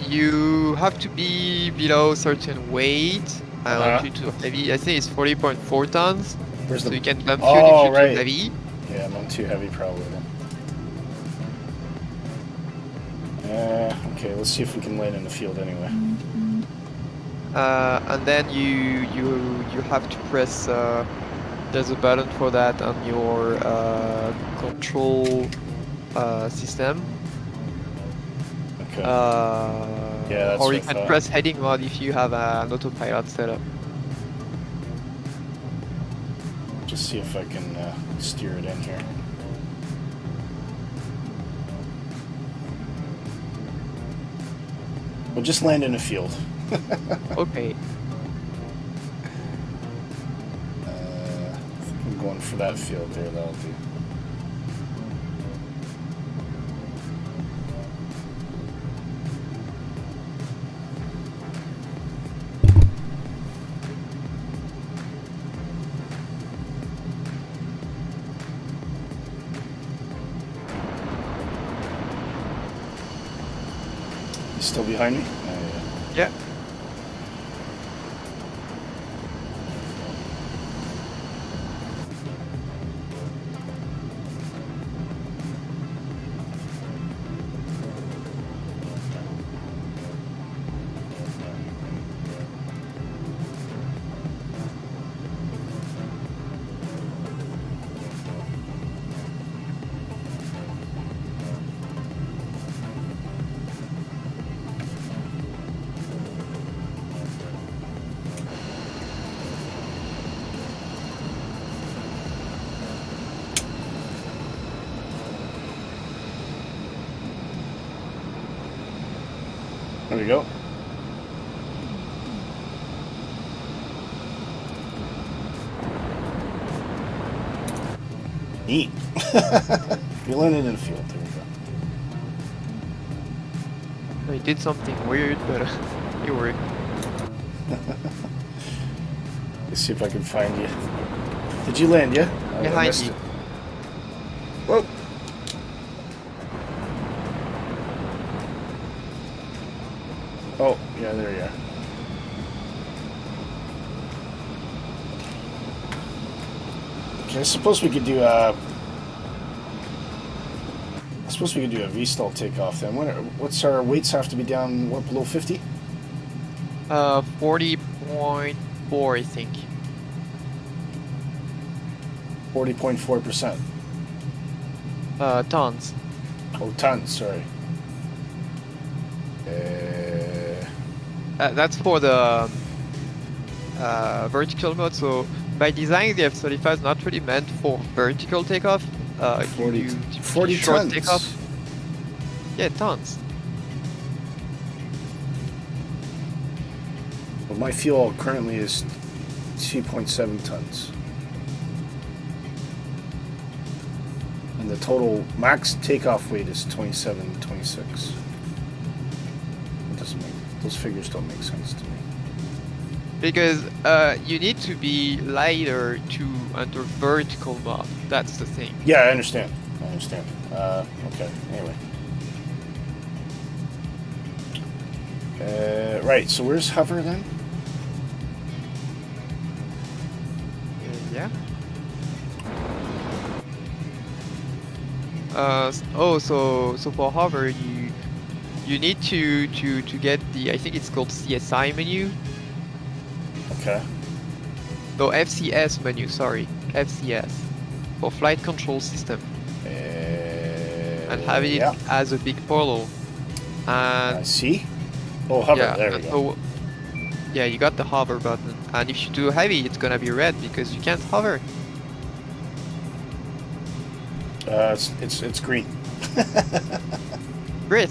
You have to be below certain weight. I want you to heavy. I think it's 40.4 tons. Where's So the... you can dump Oh, fuel if you're right. too heavy. Yeah, I'm too heavy probably then. Okay, let's see if we can land in the field anyway. And then you have to press. There's a button for that on your control system. Okay. Yeah, that's or what you I can thought. press heading mode if you have an autopilot setup. Just see if I can steer it in here. We'll just land in a field. Okay. I think I'm going for that field there. That'll do. Still behind me? Yeah. There we go. Neat. We landed in a field. There we go. I did something weird, but it worked. Let's see if I can find you. Did you land, yeah? I Behind missed you. it. Whoa. Oh, yeah, there you are. Okay, I suppose we could do a suppose we could do a V-stall takeoff then. What's our weights have to be down, what, below 50? 40.4, I think. 40.4%. Tons. Oh, tons, sorry. That's for the vertical mode. So by design, the F-35 is not really meant for vertical takeoff. 40 short tons. takeoff. Yeah, tons. Well, my fuel currently is 2.7 tons. And the total max takeoff weight is 27, 26. It doesn't make, those figures don't make sense to me. Because you need to be lighter to enter vertical mode. That's the thing. Yeah, I understand. Okay, anyway. Right, so where's hover then? Yeah. So for hover, you need to get the, I think it's called CSI menu. Okay. No, FCS menu, sorry. FCS. For flight control system. And have it as a big portal. And I see. Oh, hover, yeah, there we go. so, yeah, you got the hover button. And if you do heavy, it's gonna be red because you can't hover. It's green. Great.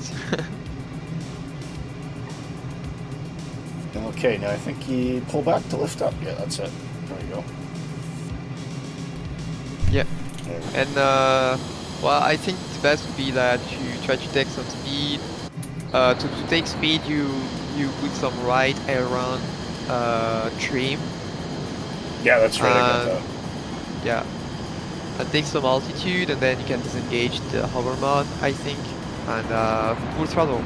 Okay, now I think you pull back to lift up. Yeah, that's it. There we go. Yeah. There we go. And well, I think the best would be that you try to take some speed. To take speed, you put some right aileron trim. Yeah, that's right. I got that. Yeah. And take some altitude, and then you can disengage the hover mode, I think, and full throttle.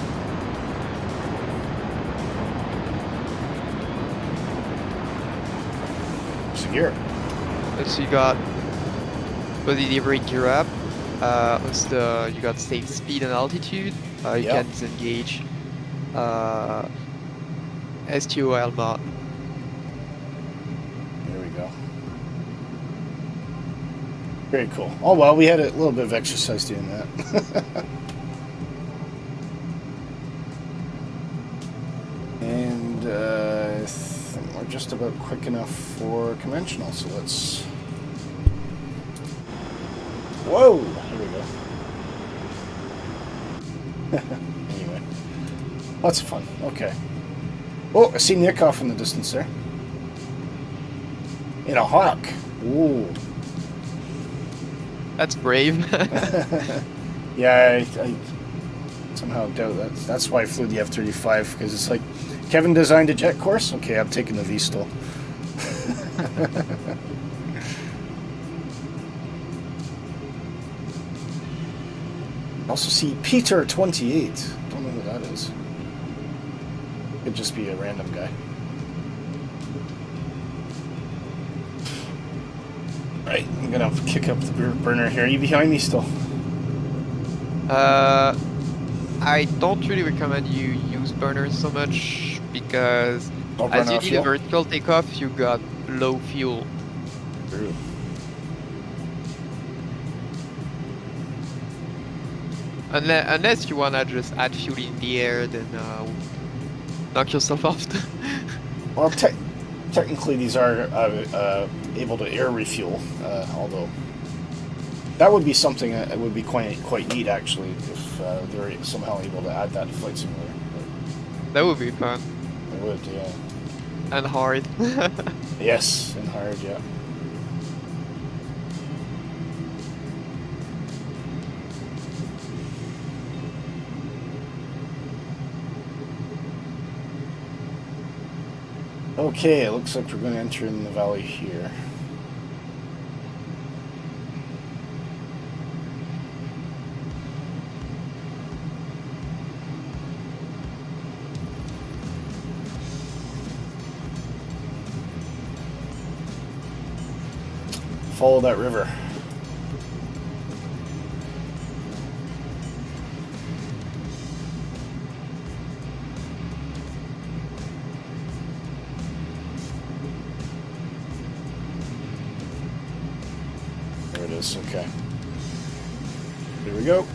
What's the gear? So you got positive gear up. You got safe speed and altitude. You can disengage STOL mode. There we go. Very cool. Oh well, we had a little bit of exercise doing that. And I think we're just about quick enough for conventional, so let's... Whoa! Here we go. Anyway. Lots of fun. Okay. Oh, I see Nick off in the distance there. In a Hawk. Ooh. That's brave. Yeah, I somehow doubt that. That's why I flew the F-35, because it's like, Kevin designed a jet course? Okay, I'm taking the V-stall. I also see Peter 28. Don't know who that is. Could just be a random guy. Right, I'm gonna kick up the beer burner here. Are you behind me still? I don't really recommend you use burners so much because as you need a vertical takeoff, you got low fuel. True. Unless you wanna just add fuel in the air, then knock yourself off. Well, technically these are able to air refuel, although that would be something that would be quite neat actually if they're somehow able to add that to Flight Simulator. That would be fun. It would, yeah. And hard. Yes, and hard, yeah. Okay, it looks like we're going to enter in the valley here. Follow that river. this. Okay. Here we go.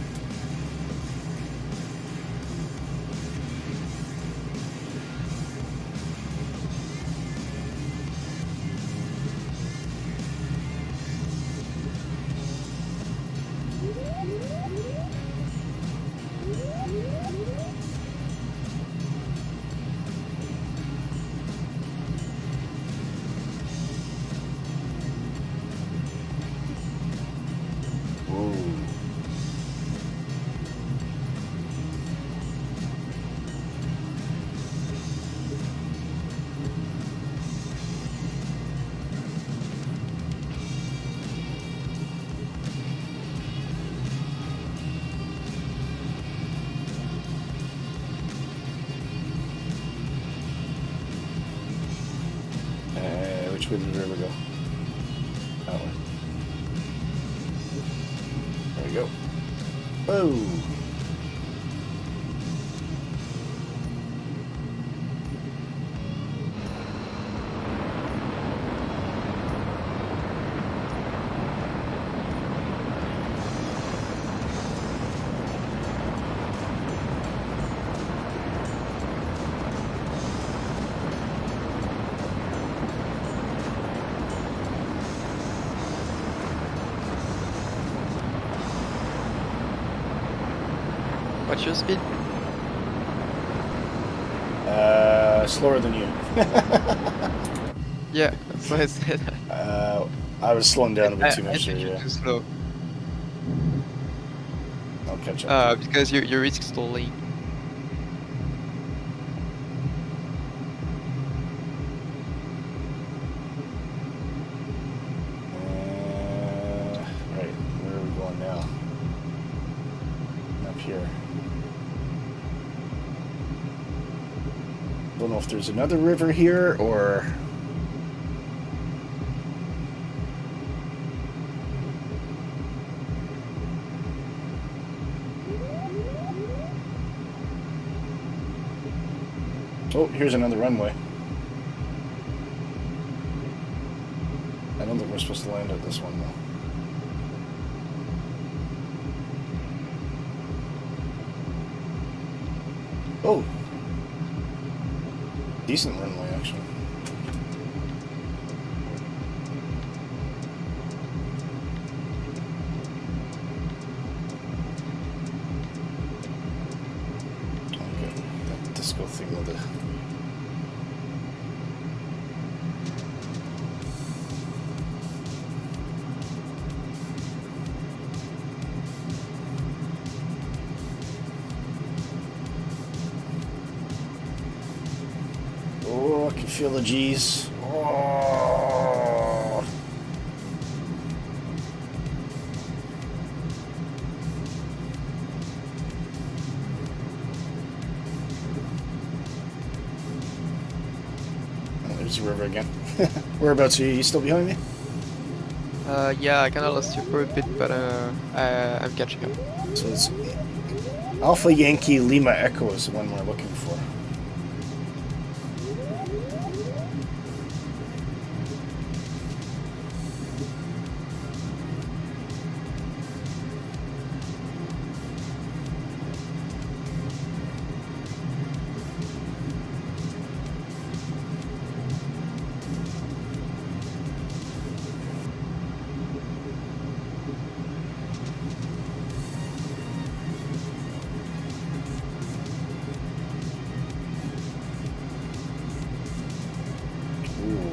Which way did the river go? That way. There we go. Oh! What's your speed? Slower than you. Yeah, that's what I said. I was slowing down a bit too I much think there, you're yeah. too slow. I'll catch up. Because you risk stalling. Right, where are we going now? Up here. Don't know if there's another river here or... Oh, here's another runway. I don't think we're supposed to land at this one though. Oh! Decent runway, actually. Okay, that disco thing with it. Oh, I can feel the G's. Oh. Oh, there's the river again. Whereabouts are you? You still behind me? Yeah, I kinda lost you for a bit, but I'm catching up. So it's Alpha Yankee Lima Echo is the one we're looking for.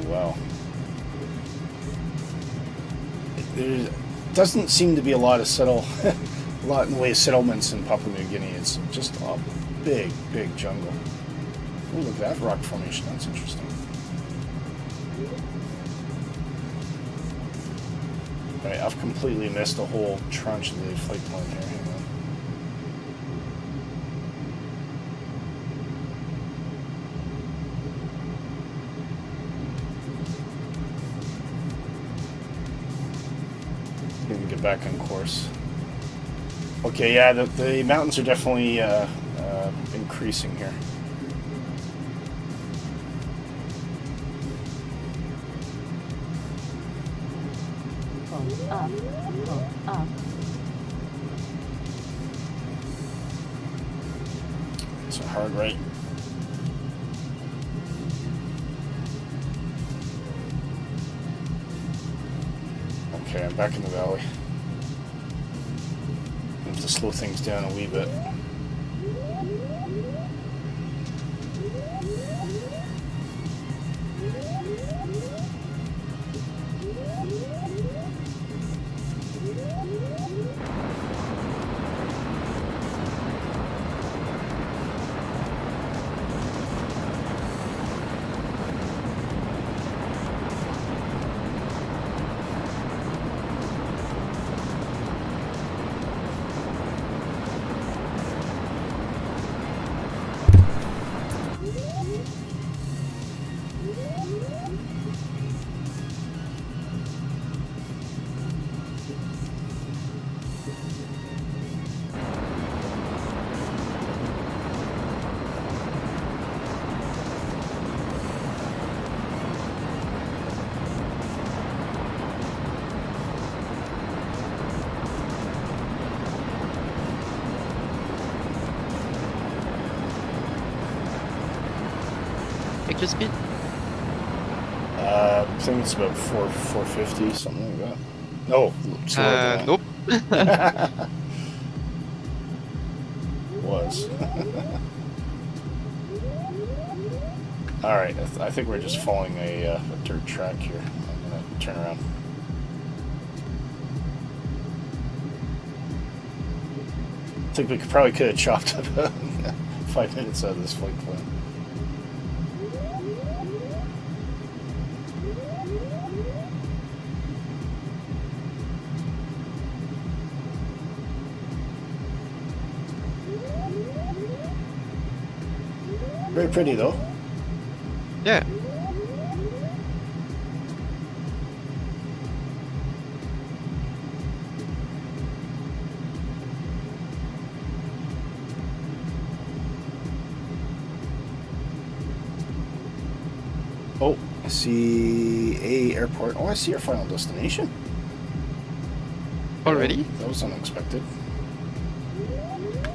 Wow. There doesn't seem to be a lot of a lot in the way of settlements in Papua New Guinea. It's just a big, big jungle. Oh, look at that rock formation. That's interesting. Alright, I've completely missed a whole tranche of the flight plan here. Hang on. Get back on course. Okay, yeah, the mountains are definitely increasing here. Up. Pull up. It's a hard right. Okay, I'm back in the valley. I have to slow things down a wee bit. Take your speed. I think it's about 450, something like that. No, slower than Nope. that. Was. All right, I think we're just following a dirt track here. I'm gonna turn around. I think we probably could have chopped up 5 minutes out of this flight plan. Very pretty though. Yeah. Oh, I see a airport. Oh, I see our final destination. Already? That was unexpected.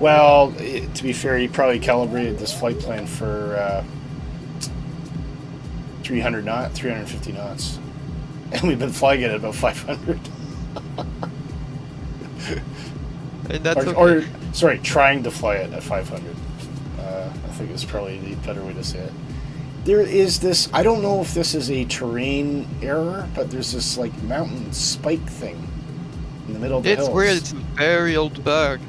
Well, to be fair, you probably calibrated this flight plan for 350 knots. And we've been flying it at about 500. And that's okay. Or, sorry, trying to fly it at 500. I think it's probably the better way to say it. There is this, I don't know if this is a terrain error, but there's this like mountain spike thing in the middle of the hills. It's weird, it's a very old bug.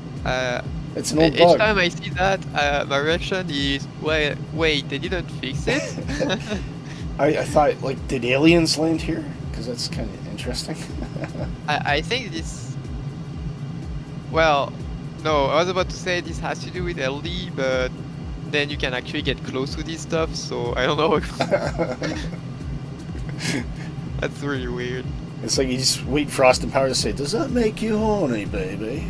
It's an old Each bug. time I see that, my reaction is, wait, they didn't fix it? I thought, like, did aliens land here? Because that's kind of interesting. I think this... Well, no, I was about to say this has to do with LD, but then you can actually get close to this stuff, so I don't know. That's really weird. It's like you just wait for Austin Power to say, does that make you horny, baby?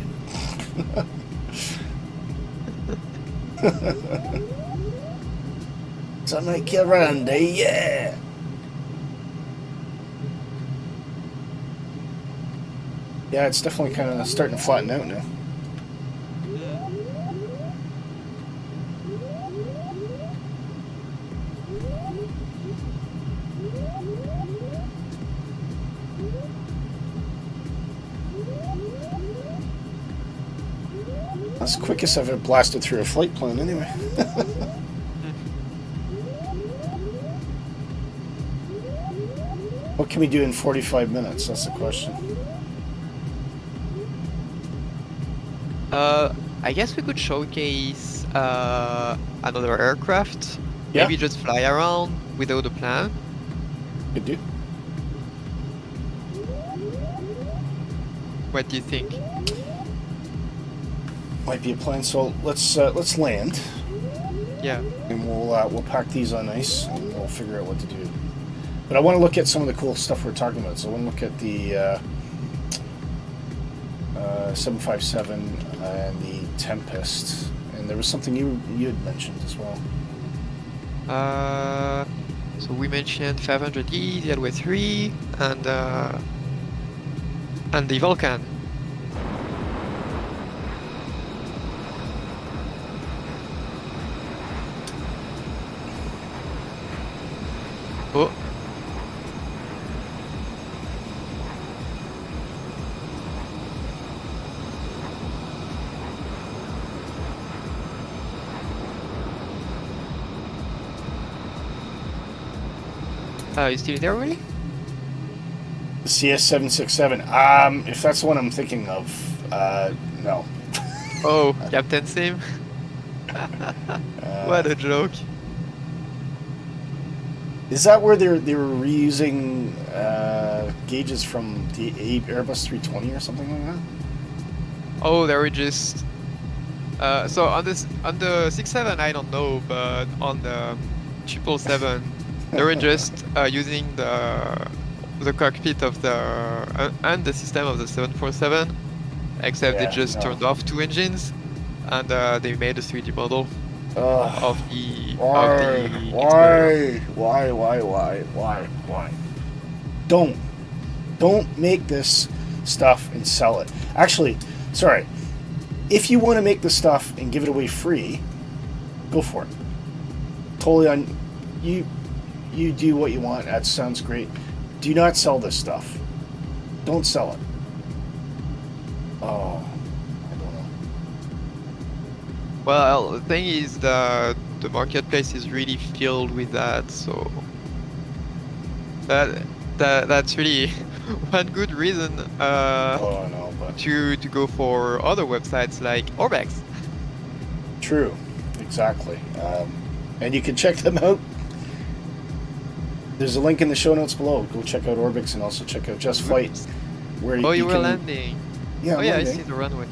Does that make you randy? Yeah! Yeah, it's definitely kind of starting to flatten out now. That's the quickest I've ever blasted through a flight plan anyway. What can we do in 45 minutes? That's the question. I guess we could showcase another aircraft. Yeah. Maybe just fly around without a plan. Could do. What do you think? Might be a plan. So let's land, Yeah. and we'll pack these on ice, and we'll figure out what to do. But I want to look at some of the cool stuff we're talking about. So I want to look at the 757 and the Tempest, and there was something you had mentioned as well. So we mentioned 500E, the AYPY 3, and And the Vulcan. Oh. You still there, really? The CS767. If that's the one I'm thinking of, no. Oh, Captain Sim. What a joke. Is that where they were reusing gauges from the Airbus 320 or something like that? Oh, they were just. So on the 67, I don't know, but on the 777, they were just using the cockpit of the and the system of the 747, except they just turned off 2 engines, and they made a 3D model of the Why? Don't make this stuff and sell it. Actually, sorry. If you want to make the stuff and give it away free, go for it. Totally on you. You do what you want. That sounds great. Do not sell this stuff. Don't sell it. Oh, I don't know. Well, the thing is the marketplace is really filled with that, so that's really one good reason to go for other websites like Orbex. True, exactly. And you can check them out. There's a link in the show notes below. Go check out Orbix and also check out Just Flight. Where you were landing. Yeah, I see the runway.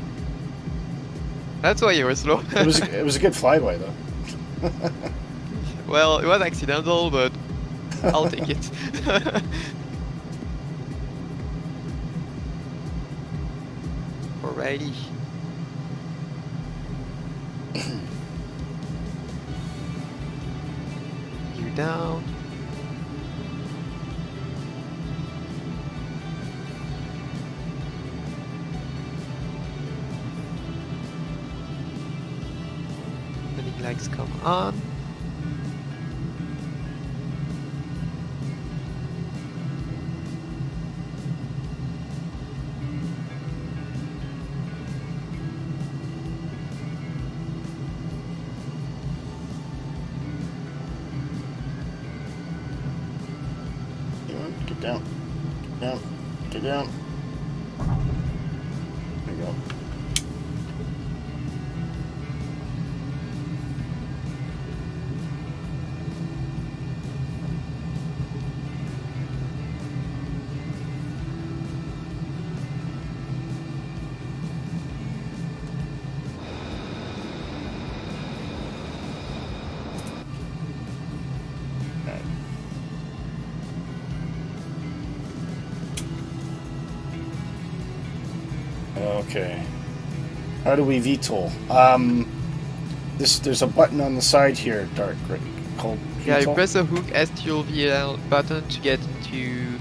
That's why you were slow. it was a good flyby though. Well, it was accidental, but I'll take it. Alrighty. You down. Landing lights come on. Get down. There you go. Okay. How do we VTOL? There's a button on the side here, Dark, right, called VTOL. Yeah, you press the hook STOL button to get into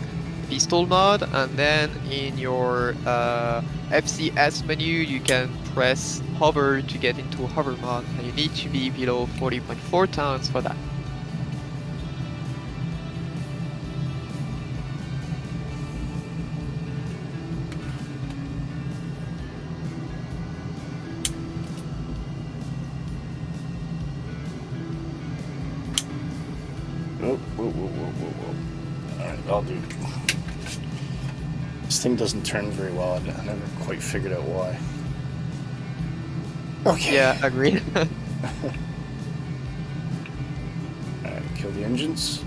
pistol mode, and then in your FCS menu you can press hover to get into hover mode, and you need to be below 40.4 tons for that. Whoa. Alright, I'll do. This thing doesn't turn very well. I never quite figured out why. Okay. Yeah, agreed. Alright, kill the engines.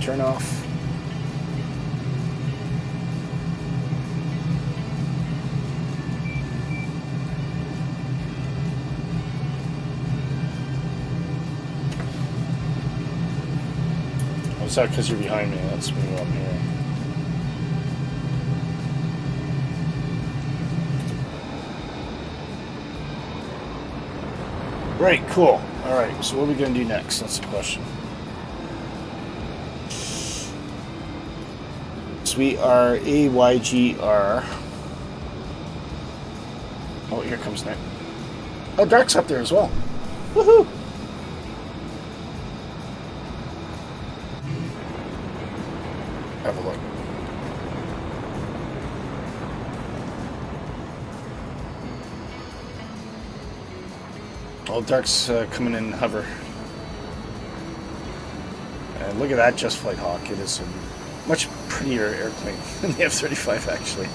Turn off. Oh, is that because you're behind me? That's me up here. Right, cool. All right, so what are we going to do next? That's the question. So we are AYGR. Oh, here comes Nick. Oh, Dark's up there as well. Woohoo! Have a look. Oh, Dark's coming in hover. And look at that Just Flight Hawk. It is a much prettier airplane than the F-35, actually.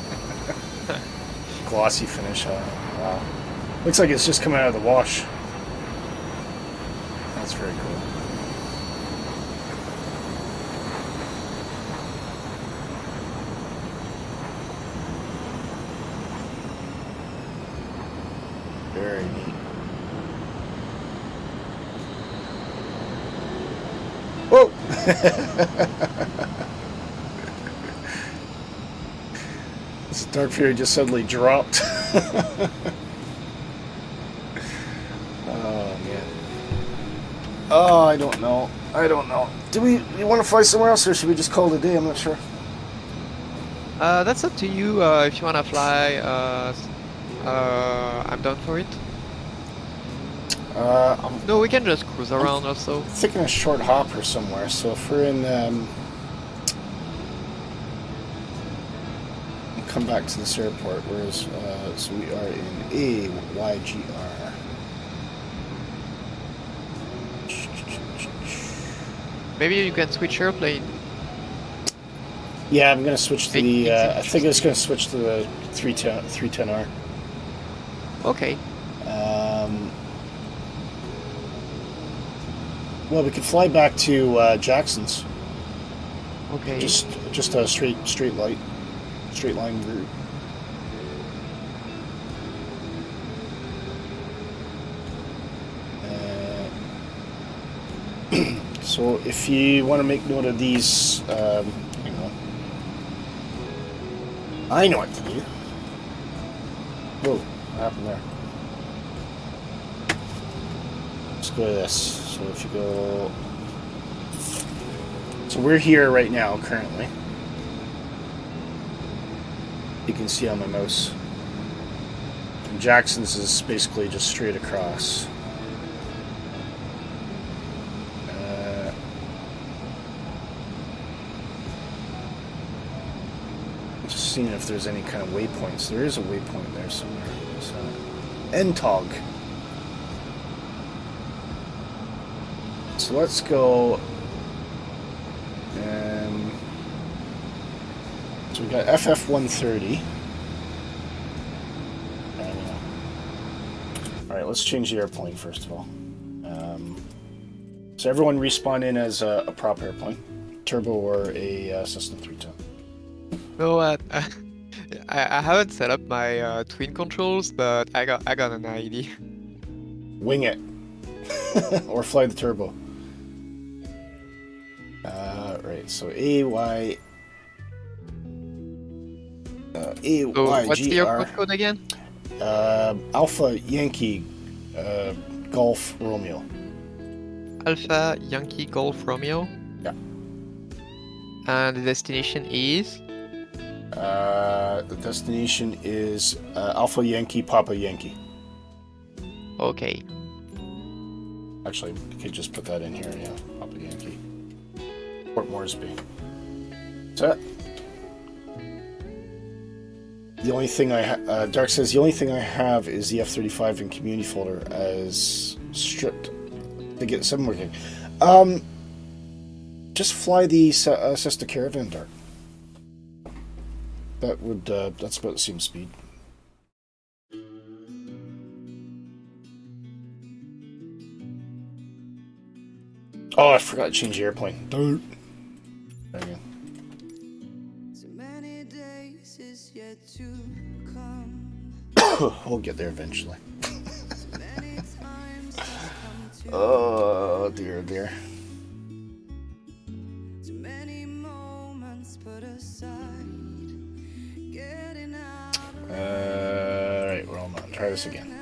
Glossy finish. Wow. Looks like it's just coming out of the wash. That's very cool. Very neat. Whoa! This Dark Fury just suddenly dropped. Oh, man. Oh, I don't know. Do we want to fly somewhere else, or should we just call it a day? I'm not sure. That's up to you. If you wanna fly, I'm down for it. No, we can just cruise around also. Thinking a short hopper somewhere. So if we're in, we'll come back to this airport. Whereas, so we are in AYGR. Maybe you can switch airplane. Yeah, I'm gonna switch to the. I think it's gonna switch to the 310R. Okay. Well, we could fly back to Jackson's. Okay. Just a straight line route. So if you want to make note of these, hang on. I know what to do. Whoa, what happened there? Let's go to this. So if you go... So we're here right now, currently. You can see on my mouse. And Jackson's is basically just straight across. Just seeing if there's any kind of waypoints. There is a waypoint there somewhere. What's that? Entog. So let's go. So we got FF130. Alright, let's change the airplane first of all. So everyone respawn in as a prop airplane, turbo or a Cessna 310. No, I haven't set up my twin controls, but I got an idea. Wing it, or fly the turbo. Right, so AYGR. So what's the airport code again? Alpha Yankee Golf Romeo. Alpha Yankee Golf Romeo. Yeah. And the destination is? The destination is Alpha Yankee Papa Yankee. Okay. Actually, you could just put that in here, yeah. Papa Yankee. Port Moresby. That's it. The only thing Dark says the only thing I have is the F-35 in community folder as stripped to get some working. Just fly the Cessna Caravan, Dark. That would that's about the same speed. Oh, I forgot to change the airplane. There you go. We'll get there eventually. Oh dear, dear. Right, we're all on. Try this again.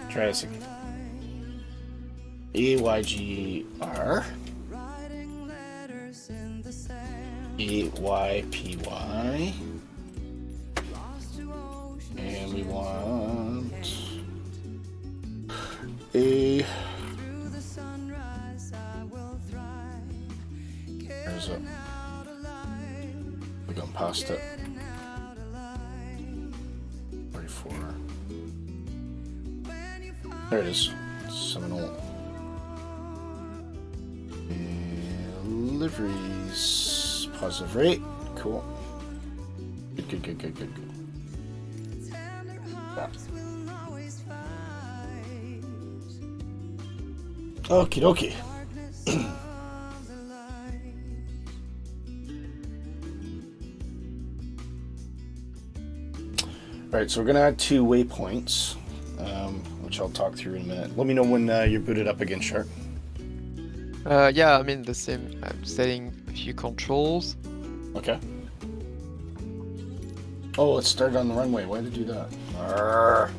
AYGR, AYPY, and we want a. Where's it? We're going past it. 44. There it is. 70. Liveries. Positive rate. Cool. Good. Yeah. Okie dokie. Alright, so we're going to add 2 waypoints, which I'll talk through in a minute. Let me know when you're booted up again, Shark. Yeah, I'm in the same. I'm setting a few controls. Okay. Oh, it started on the runway. Why did it do that? Arrgh.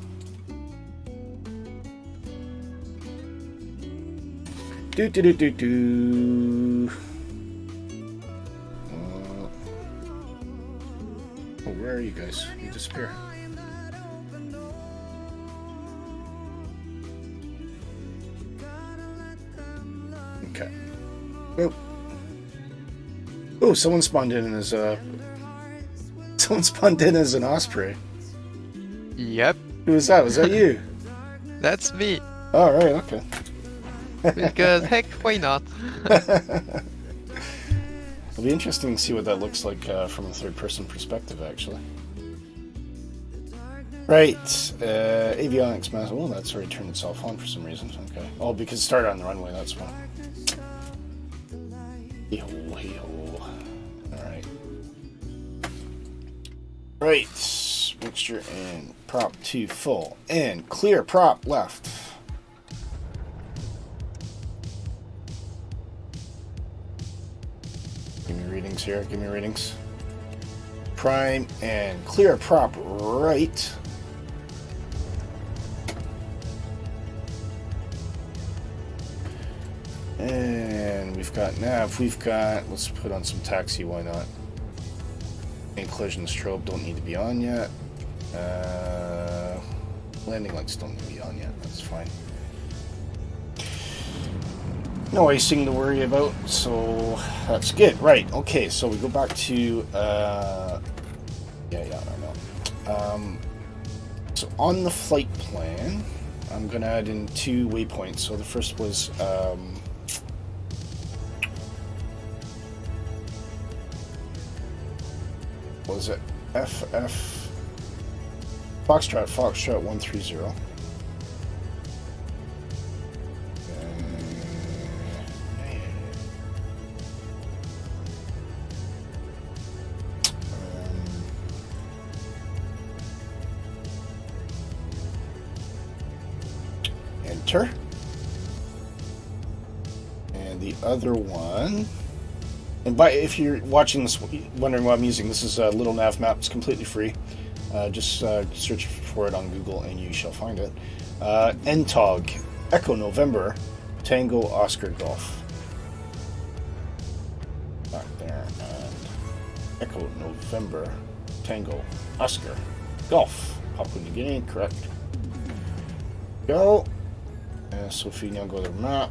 Do. Oh, where are you guys? You disappear. Okay. Oh, someone spawned in as an osprey. Yep, Who was that? Was that you? that's me. Oh, right, okay. Because heck, why not? It'll be interesting to see what that looks like from a third-person perspective, actually. Right, avionics mask. Oh, that's already turned itself on for some reason. Okay. Oh, because it started on the runway, that's why. Hey-ho. Alright. Right, mixture and prop 2 full. And clear prop left. Give me readings here, give me readings. Prime and clear prop right. And we've got nav, let's put on some taxi, why not? And collision strobe don't need to be on yet. Landing lights don't need to be on yet, that's fine. No icing to worry about, so that's good. Right, okay, so we go back to, I know. So on the flight plan, I'm going to add in 2 waypoints. So the first was, what was it? FF, Foxtrot 130. Enter. And the other one, and if you're watching this wondering what I'm using, this is a little nav map. It's completely free. Just search for it on Google and you shall find it. NTOG, Echo November, Tango Oscar Golf. Back there, and Echo November, Tango Oscar Golf. Papua New Guinea, correct. Go. So if we now go to the map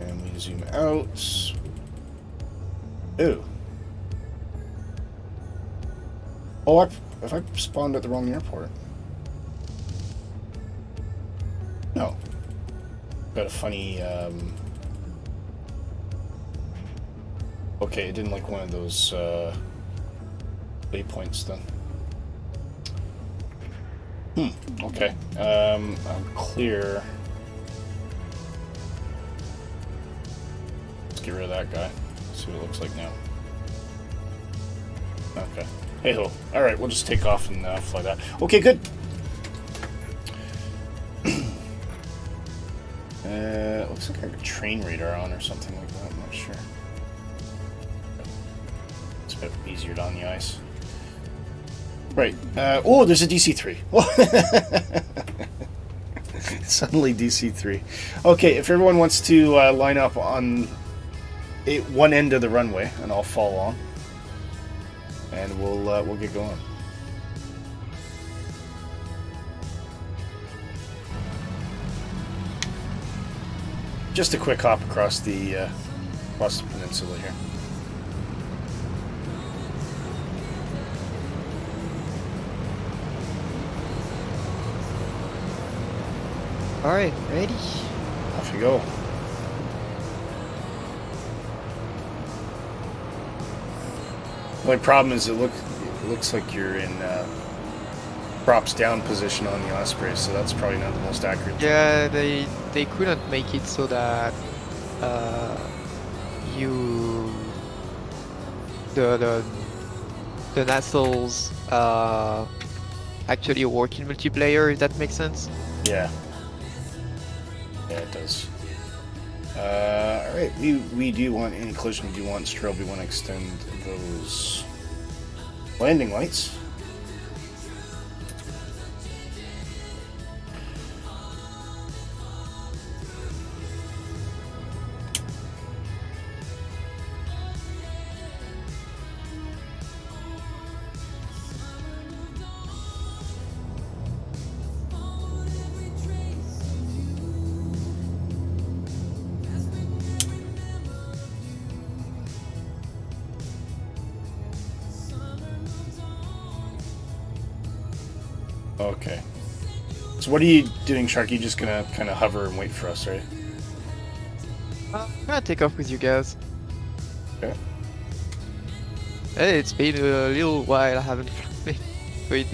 and we zoom out. Ew. Oh, if I spawned at the wrong airport. No. Got a funny, okay, it didn't like one of those, waypoints then. Okay. I'm clear. Let's get rid of that guy. See what it looks like now. Okay. Hey ho. Alright, we'll just take off and fly that. Okay, good. Looks like I have a train radar on or something like that. I'm not sure. It's a bit easier on the ice. Right. Oh, there's a DC-3. Suddenly DC3. Okay, if everyone wants to line up on one end of the runway, and I'll follow on, and we'll get going. Just a quick hop across the peninsula here. Alright, ready? Off you go. The only problem is it looks like you're in props down position on the Osprey, so that's probably not the most accurate. Yeah, they couldn't make it so that the nacelles actually work in multiplayer, if that makes sense. Yeah. Yeah, it does. Alright, we do want any collision, we do want strobe, we want to extend those landing lights. Okay. So what are you doing, Shark? You just gonna kind of hover and wait for us, right? I'm gonna take off with you guys. Okay. Hey, it's been a little while I haven't flown. Wait,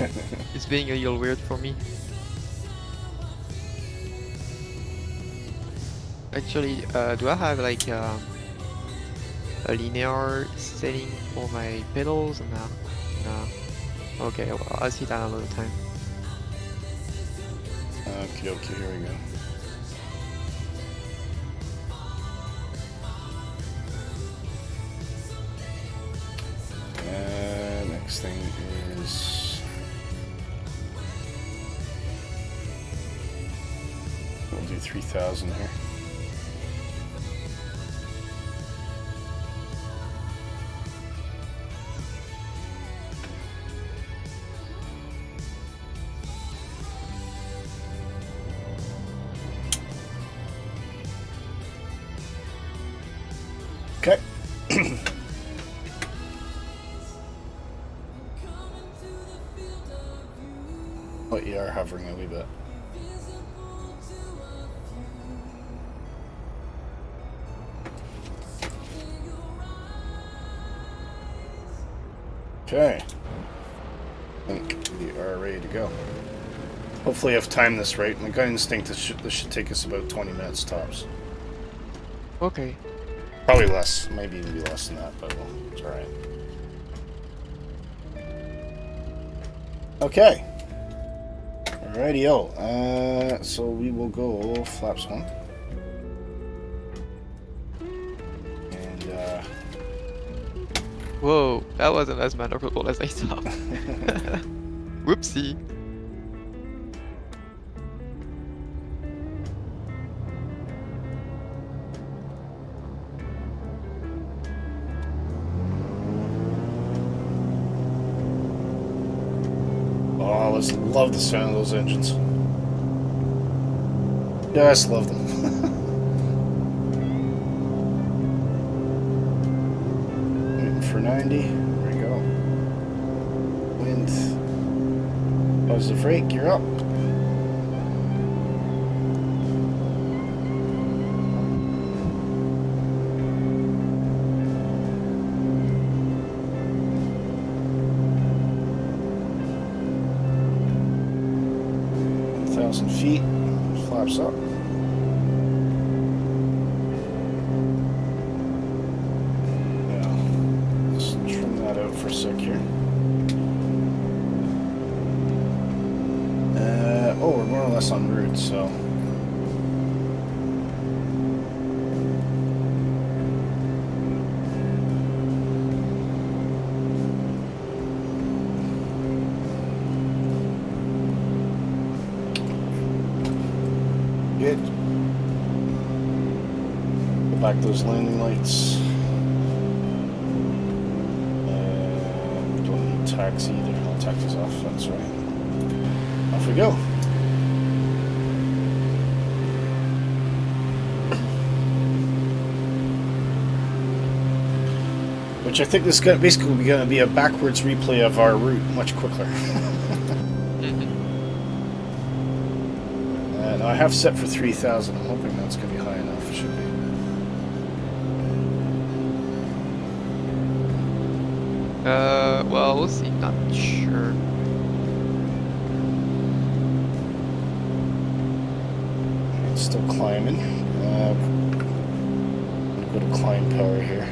it's being a little weird for me. Actually, do I have like a linear setting for my pedals? No. No. Okay, well, I'll see that another time. Okay, here we go. Next thing is we'll do 3,000 here. Okay. Oh, you are hovering a wee bit. Okay. I think we are ready to go. Hopefully I've timed this right. My gut instinct is this should take us about 20 minutes tops. Okay. Probably less. Maybe even be less than that, but well, it's alright. Okay. Alrighty-o. So we will go flaps 1. And, Whoa, that wasn't as maneuverable as I thought. Whoopsie. oh, I love the sound of those engines. Just love them. Waiting for 90. There we go. Wind. Positive rake, you're up. Feet, flaps up. Yeah, just trim that out for a sec here. Oh, we're more or less en route, so. Good. Go back those landing lights. And we don't need taxi either. I'll taxi's off, that's right. Off we go. Which I think this is basically going to be a backwards replay of our route, much quicker. And I have set for 3,000. I'm hoping that's going to be high enough. It should be. Well, we'll see. Not sure. It's still climbing. I'm going to go to climb power here.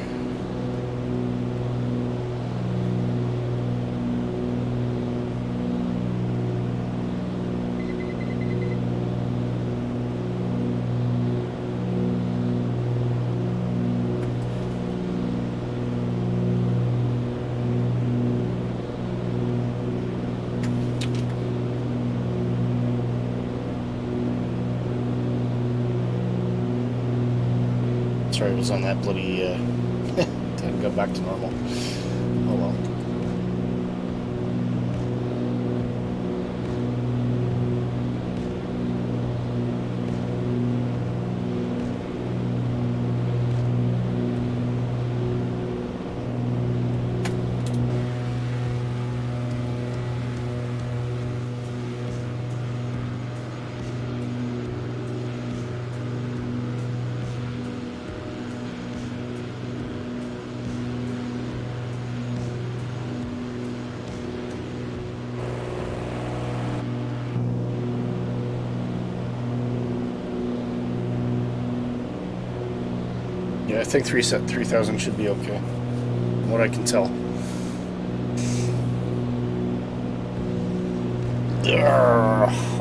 Sorry, I was on that bloody, time got back to normal. Oh well. Yeah, I think 3,000 should be okay, from what I can tell.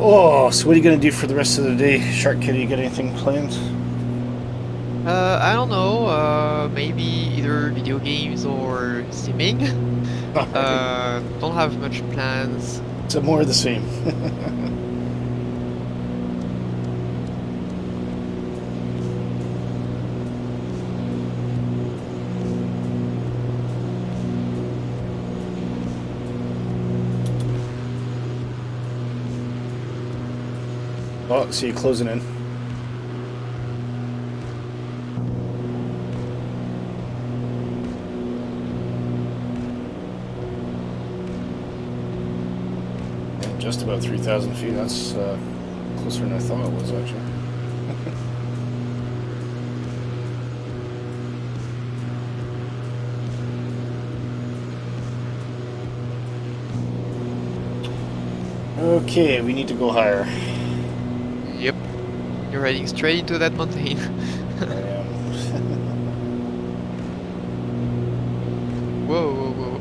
Oh, so what are you going to do for the rest of the day? Shark Kitty, you got anything planned? I don't know, maybe either video games or simming. Don't have much plans. So more of the same. Oh, see you closing in. Yeah, just about 3,000 feet. That's closer than I thought it was, actually. Okay, we need to go higher. Yep. You're heading straight into that mountain. I am. Whoa, whoa, whoa.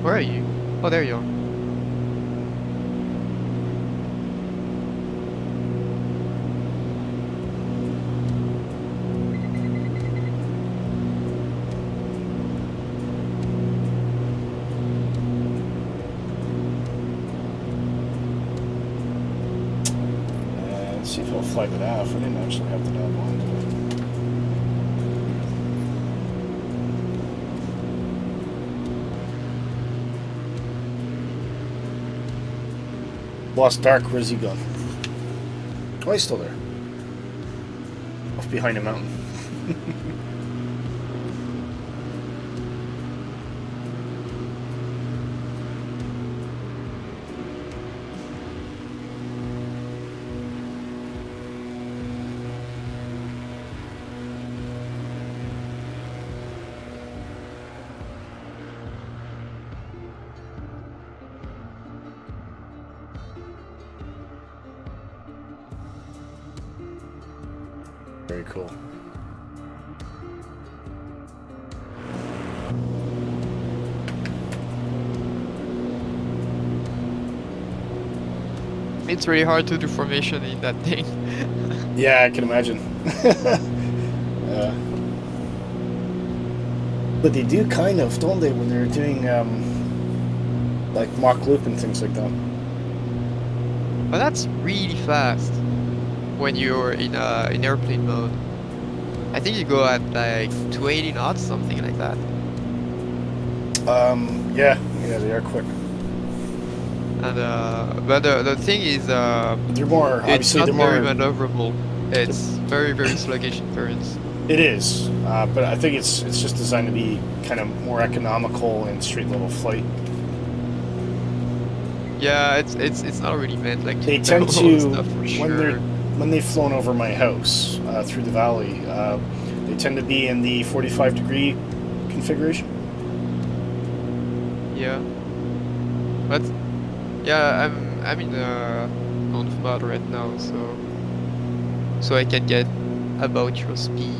Where are you? Oh, there you are. See if it'll flag it off. I didn't actually have the nav on today. Lost Dark, where's he gone? Oh, he's still there. Off behind a mountain. Very cool. It's really hard to do formation in that thing. Yeah, I can imagine. But they do kind of, don't they, when they're doing like mock loop and things like that. But that's really fast when you're in airplane mode. I think you go at like 280 knots, something like that. Yeah, they are quick. And but the thing is, They're more, it's obviously, not they're very more. maneuverable. It's very, very sluggish in turns. It is, but I think it's just designed to be kind of more economical in street level flight. Yeah, it's not really meant like to They do tend all to the stuff for sure. when they've flown over my house through the valley. They tend to be in the 45-degree configuration. Yeah, but yeah, I'm in conf mode right now, so I can get about your speed.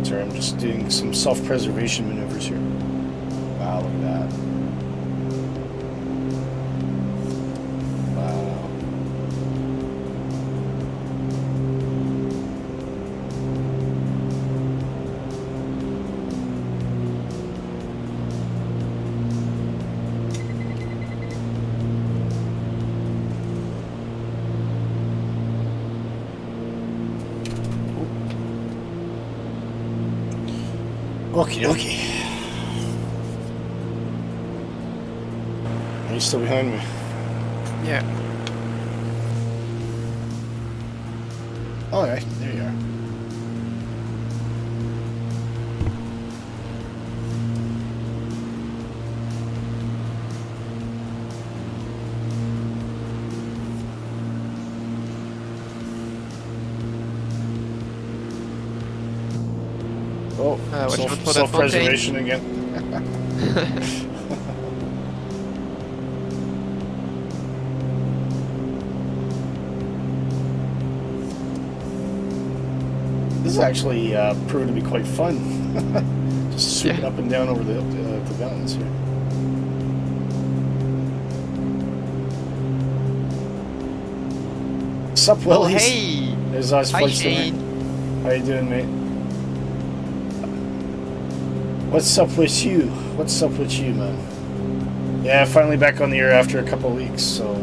Sorry, I'm just doing some self-preservation maneuvers here. Wow, look at that. Wow. Okie dokie. Are you still behind me? Yeah. Oh, yeah, there you are. Oh, Watch out for that self-preservation again. This is actually proven to be quite fun. Just swooping up and down over the mountains here. Sup, Oh, Willies? hey! There's us Hi, flight Shane. center. How you doing, mate? What's up with you? What's up with you, man? Yeah, finally back on the air after a couple of weeks, so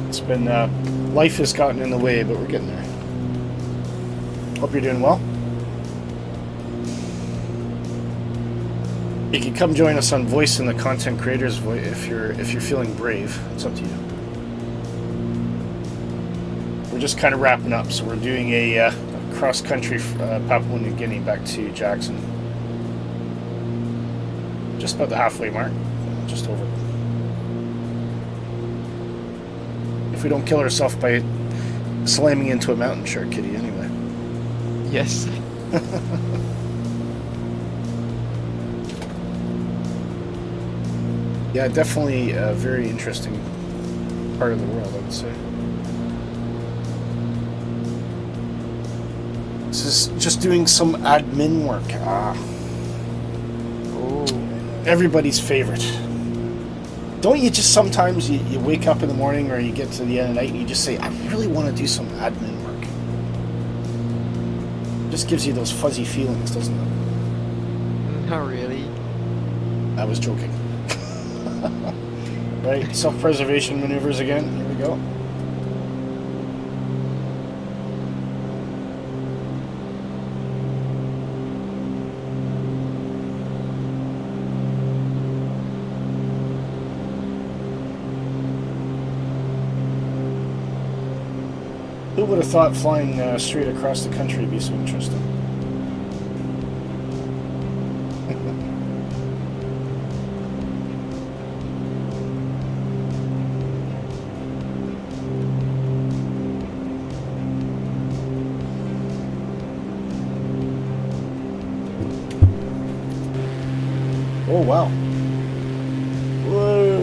it's been life has gotten in the way, but we're getting there. Hope you're doing well. You can come join us on Voice in the Content Creators Voice if you're feeling brave. It's up to you. We're just kind of wrapping up, so we're doing a cross-country Papua New Guinea back to Jackson. Just about the halfway mark, just over. If we don't kill ourselves by slamming into a mountain shark kitty, anyway. Yes. Yeah, definitely a very interesting part of the world, I would say. This is just doing some admin work. Everybody's favorite. Don't you just sometimes you wake up in the morning or you get to the end of the night and you just say, I really want to do some admin work. Just gives you those fuzzy feelings, doesn't it? Not really. I was joking. Right, self-preservation maneuvers again. Here we go. Who would have thought flying straight across the country would be so interesting? Oh, wow. Whoa.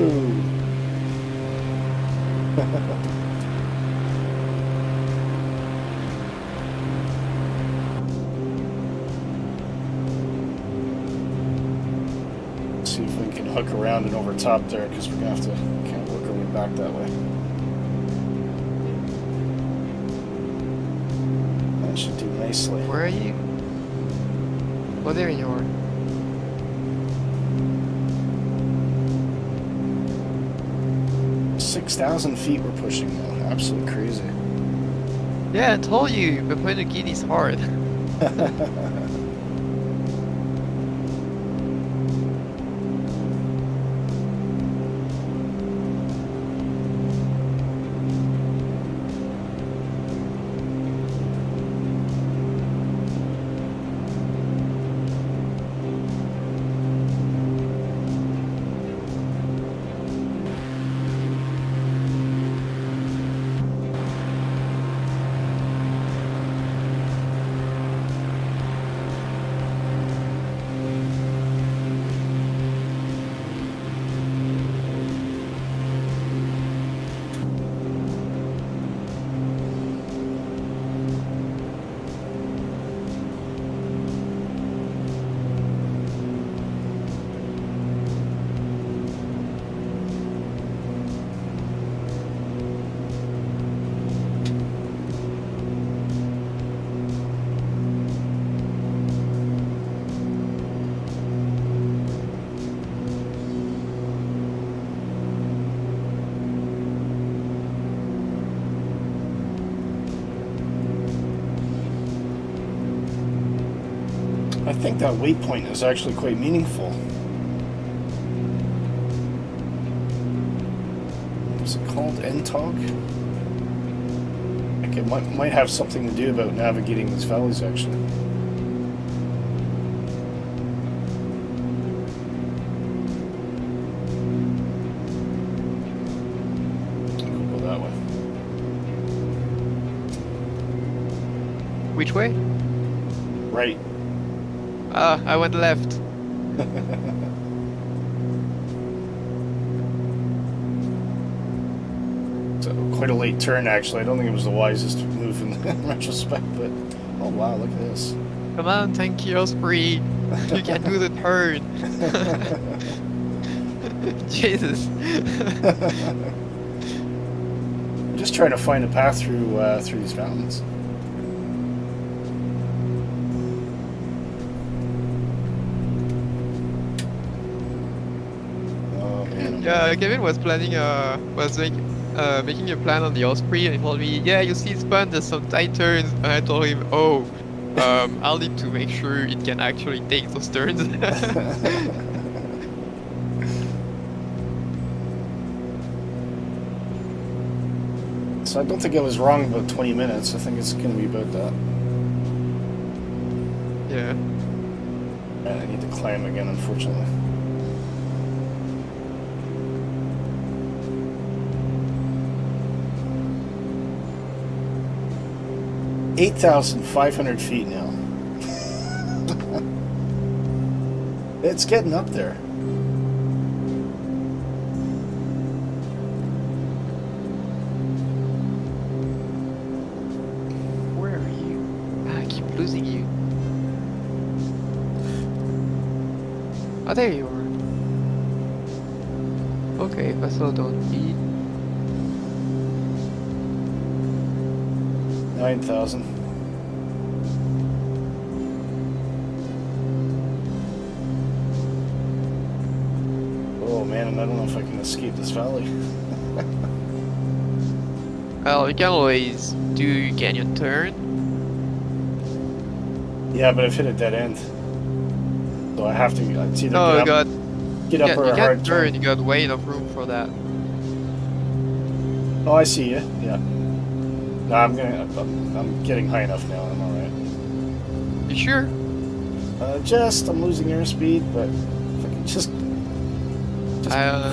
hook around and over top there because we're gonna have to kind of work our way back that way. That should do nicely. Where are you? Oh, there you are. – 6,000 feet we're pushing now. Absolutely crazy. Yeah, I told you, Papua New Guinea is hard. I think that waypoint is actually quite meaningful. What's it called? NTOG? Like it might have something to do about navigating these valleys, actually. I'll go that way. Which way? Right. Ah, I went left. So quite a late turn, actually. I don't think it was the wisest move in retrospect, but oh wow, look at this. Come on, tanky Osprey. You can do the turn. Jesus. I'm just trying to find a path through through these mountains. Yeah, Kevin was planning, making a plan on the Osprey, and he told me, yeah, you see it's fun, there's some tight turns, and I told him, oh, I'll need to make sure it can actually take those turns. So I don't think I was wrong about 20 minutes. I think it's going to be about that. Yeah. And I need to climb again, unfortunately. $8,500 feet now. It's getting up there. Where are you? I keep losing you. Oh, there you are. Okay, vessel don't feed. 9,000. Oh man, I don't know if I can escape this valley. Well, you can always do canyon turn. Yeah, but I've hit a dead end. So I have to, it's either No, get up or you a can't hard turn, turn. you got way enough room for that. Oh, I see you. Yeah. No, I'm getting high enough now. I'm all right. You sure? I'm losing airspeed, but if I can just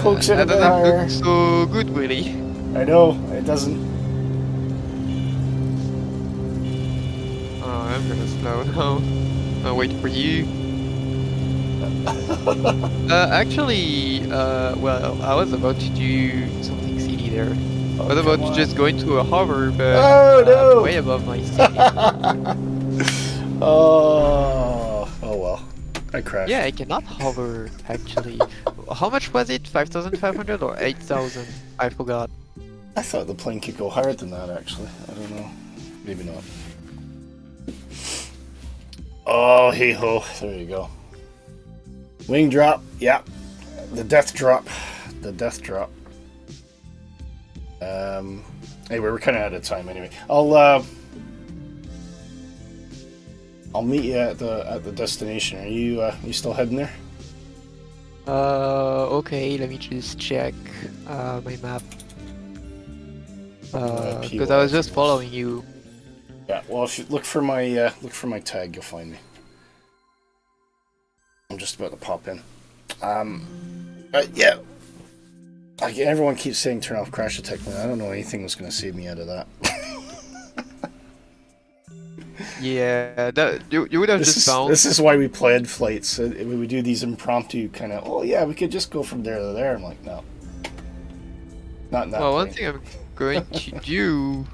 coax it a that bit doesn't higher. look so good, Willie. I know it doesn't. Oh, I'm gonna slow down. I'll wait for you. Well, I was about to do something silly there. I was about to just go into a hover, but no! way above my ceiling. Oh well. I crashed. Yeah, I cannot hover, actually. how much was it? 5,500 or 8,000? I forgot. I thought the plane could go higher than that, actually. I don't know. Maybe not. Oh, hey ho. There you go. Wing drop. Yeah. The death drop. The death drop. Anyway, we're kind of out of time anyway. I'll meet you at the destination. Are you still heading there? Okay, let me just check my map. Because I was just following you. Yeah, well, if you look for my tag, you'll find me. I'm just about to pop in. Yeah. Everyone keeps saying turn off crash detect. I don't know anything was going to save me out of that. Yeah, you would have just found. This is why we planned flights. We would do these impromptu kind of. Oh yeah, we could just go from there to there. I'm like, no, not in that. Well, one thing I'm going to do,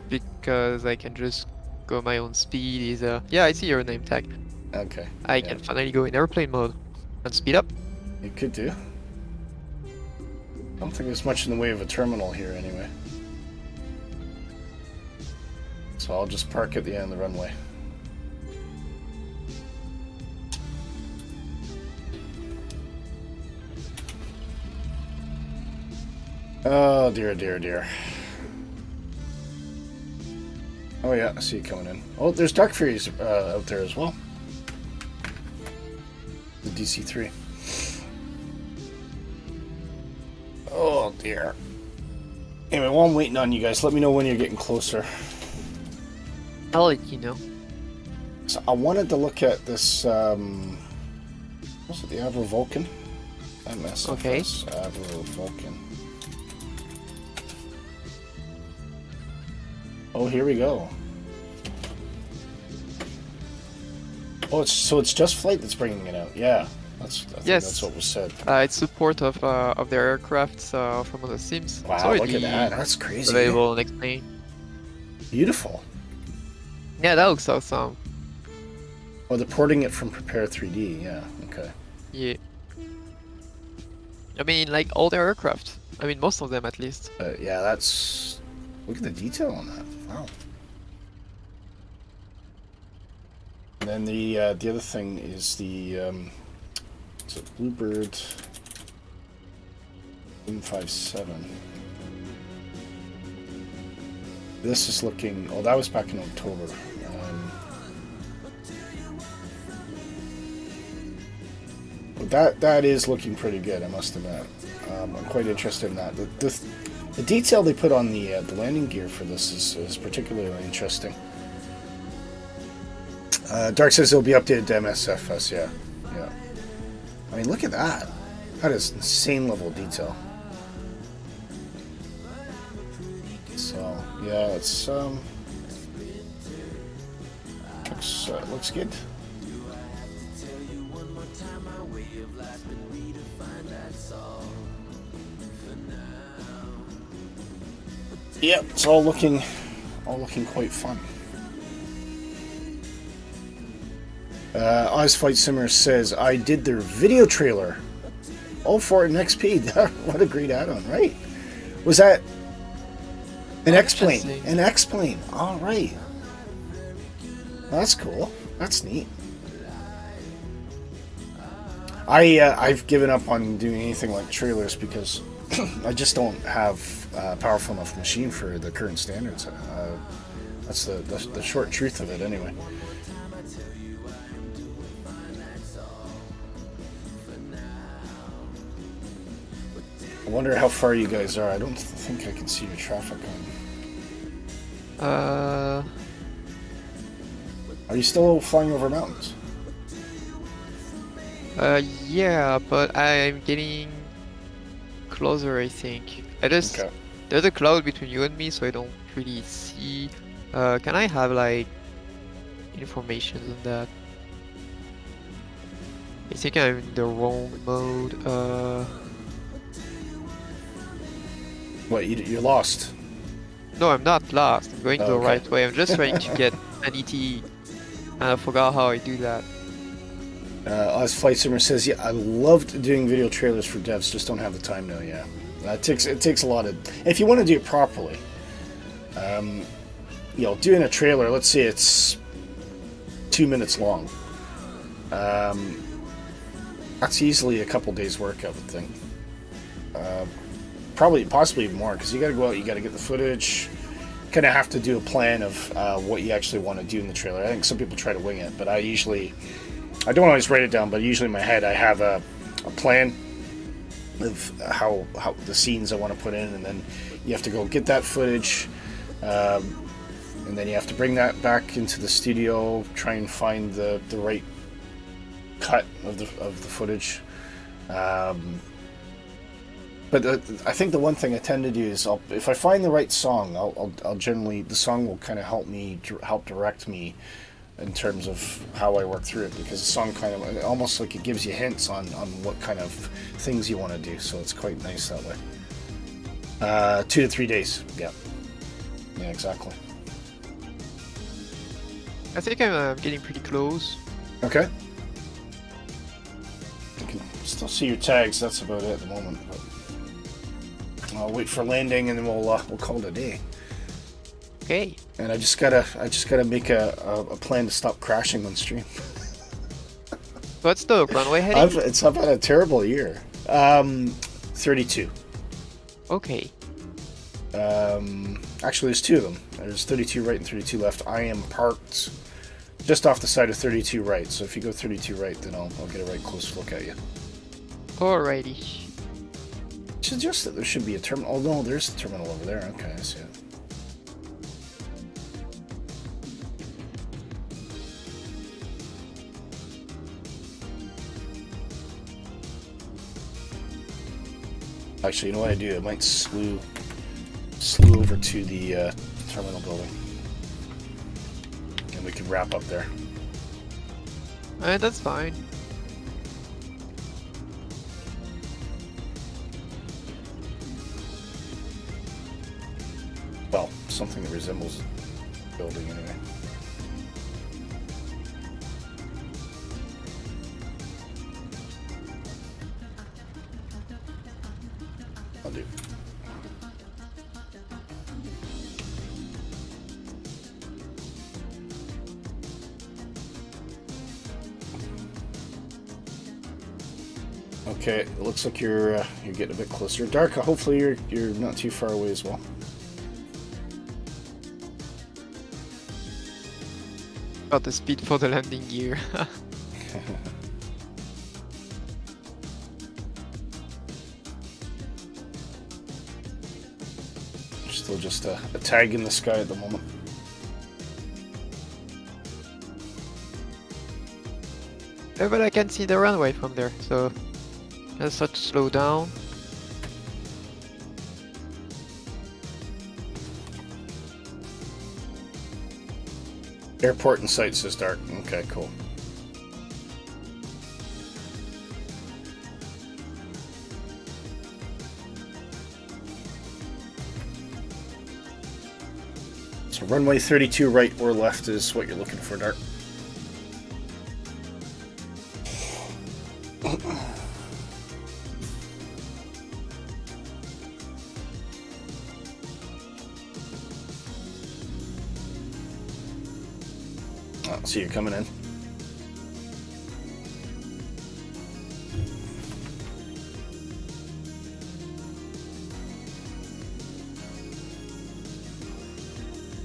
because I can just go my own speed, is yeah, I see your name tag. Okay. I can finally go in airplane mode and speed up. You could do. I don't think there's much in the way of a terminal here anyway. So I'll just park at the end of the runway. Oh dear, dear, dear. Oh yeah, I see you coming in. Oh, there's Dark Furies out there as well. The DC-3. Oh dear. Anyway, while I'm waiting on you guys, let me know when you're getting closer. I'll let you know. So I wanted to look at this, was it the Avro Vulcan? MSFS, okay. Avro Vulcan. Oh, here we go. Oh, it's just flight that's bringing it out. Yeah, I think that's what was said. It's support of their aircraft from other sims. Wow, look at that. That's crazy. Available next plane. Beautiful. Yeah, that looks awesome. Oh, they're porting it from Prepare 3D. Yeah. Okay. Yeah. I mean, like all their aircraft. I mean, most of them at least. Yeah, that's. Look at the detail on that. Wow. And then the other thing is the is it Bluebird 157. This is looking. Oh, that was back in October. But that is looking pretty good, I must admit. I'm quite interested in that. The detail they put on the landing gear for this is particularly interesting. Dark says it'll be updated to MSFS. Yeah. I mean, look at that. That is insane level of detail. So yeah, it's looks good. Yep, it's all looking quite fun. Oz Fight Simmer says, I did their video trailer. All for it in XP. What a great add-on, right? Was that an X-Plane? An X-Plane. All right. That's cool. That's neat. I've given up on doing anything like trailers because I just don't have a powerful enough machine for the current standards. That's the short truth of it, anyway. I wonder how far you guys are. I don't think I can see your traffic on. Are you still flying over mountains? Yeah, but I'm getting closer, I think. Okay. There's a cloud between you and me, so I don't really see. Can I have like information on that? I think I'm in the wrong mode. What, you're lost? No, I'm not lost. I'm going the right way. I'm just trying to get an ET, and I forgot how I do that. Oz Flight Simmer says, "Yeah, I loved doing video trailers for devs. Just don't have the time now." Yeah, it takes a lot of. If you want to do it properly, you know, doing a trailer. Let's say it's 2 minutes long. That's easily a couple days' work, I would think. Probably, possibly even more, because you got to go out. You got to get the footage. Kind of have to do a plan of what you actually want to do in the trailer. I think some people try to wing it, but I don't always write it down, but usually in my head I have a plan of how the scenes I want to put in, and then you have to go get that footage, and then you have to bring that back into the studio, try and find the right cut of the footage. But I think the one thing I tend to do is if I find the right song, I'll generally, the song will kind of help direct me in terms of how I work through it, because the song kind of almost like it gives you hints on what kind of things you want to do, so it's quite nice that way. 2 to 3 days, yeah, exactly. I think I'm getting pretty close. Okay. You can still see your tags. That's about it at the moment. But I'll wait for landing, and then we'll call it a day. Okay. And I just gotta make a plan to stop crashing on stream. What's the runway heading? I've had a terrible year. 32. Okay. Actually, there's 2 of them. There's 32 right and 32 left. I am parked just off the side of 32 right. So if you go 32 right, then I'll get a right close look at you. Alrighty. Suggest that there should be a terminal. Oh no, there's a terminal over there. Okay, I see it. Actually, you know what I do? I might slew over to the terminal building, and we can wrap up there. That's fine. Well, something that resembles a building anyway. I'll do. Okay, it looks like you're getting a bit closer. Dark, hopefully you're not too far away as well. About the speed for the landing gear. Still just a tag in the sky at the moment. Yeah, but I can see the runway from there, so let's start to slow down. Airport in sight, says Dark. Okay, cool. So runway 32 right or left is what you're looking for, Dark. See you coming in.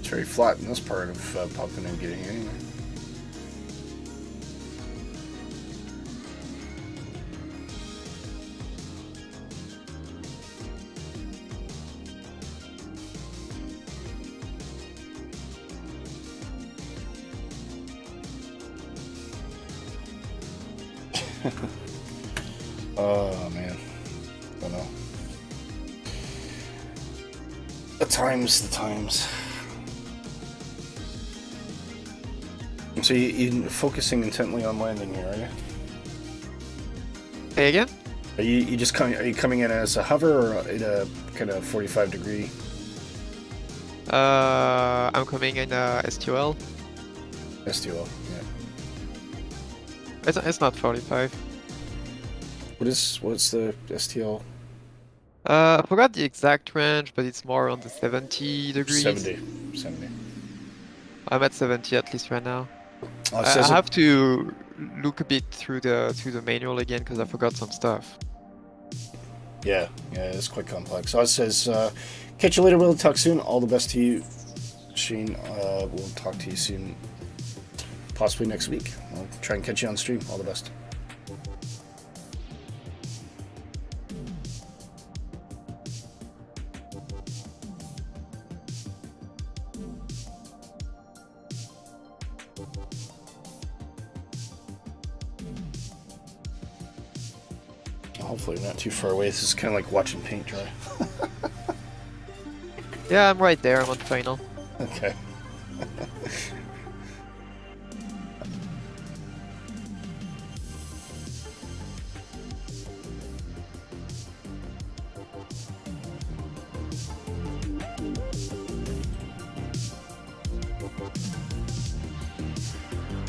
It's very flat in this part of Papua New Guinea anyway. Oh man, I don't know. The times. So you're focusing intently on landing here, are you? Hey again? Are you just coming? Are you coming in as a hover or in a kind of 45-degree? I'm coming in STL. STO, yeah. It's not 45. What's the STL? I forgot the exact range, but it's more on the 70 degrees. 70. I'm at 70 at least right now. Oh, it I says have to look a bit through the manual again because I forgot some stuff. Yeah, it's quite complex. So it says, catch you later, Will. Talk soon. All the best to you, Shane. We'll talk to you soon, possibly next week. I'll try and catch you on stream. All the best. Hopefully we're not too far away. This is kind of like watching paint dry. Yeah, I'm right there. I'm on final. Okay.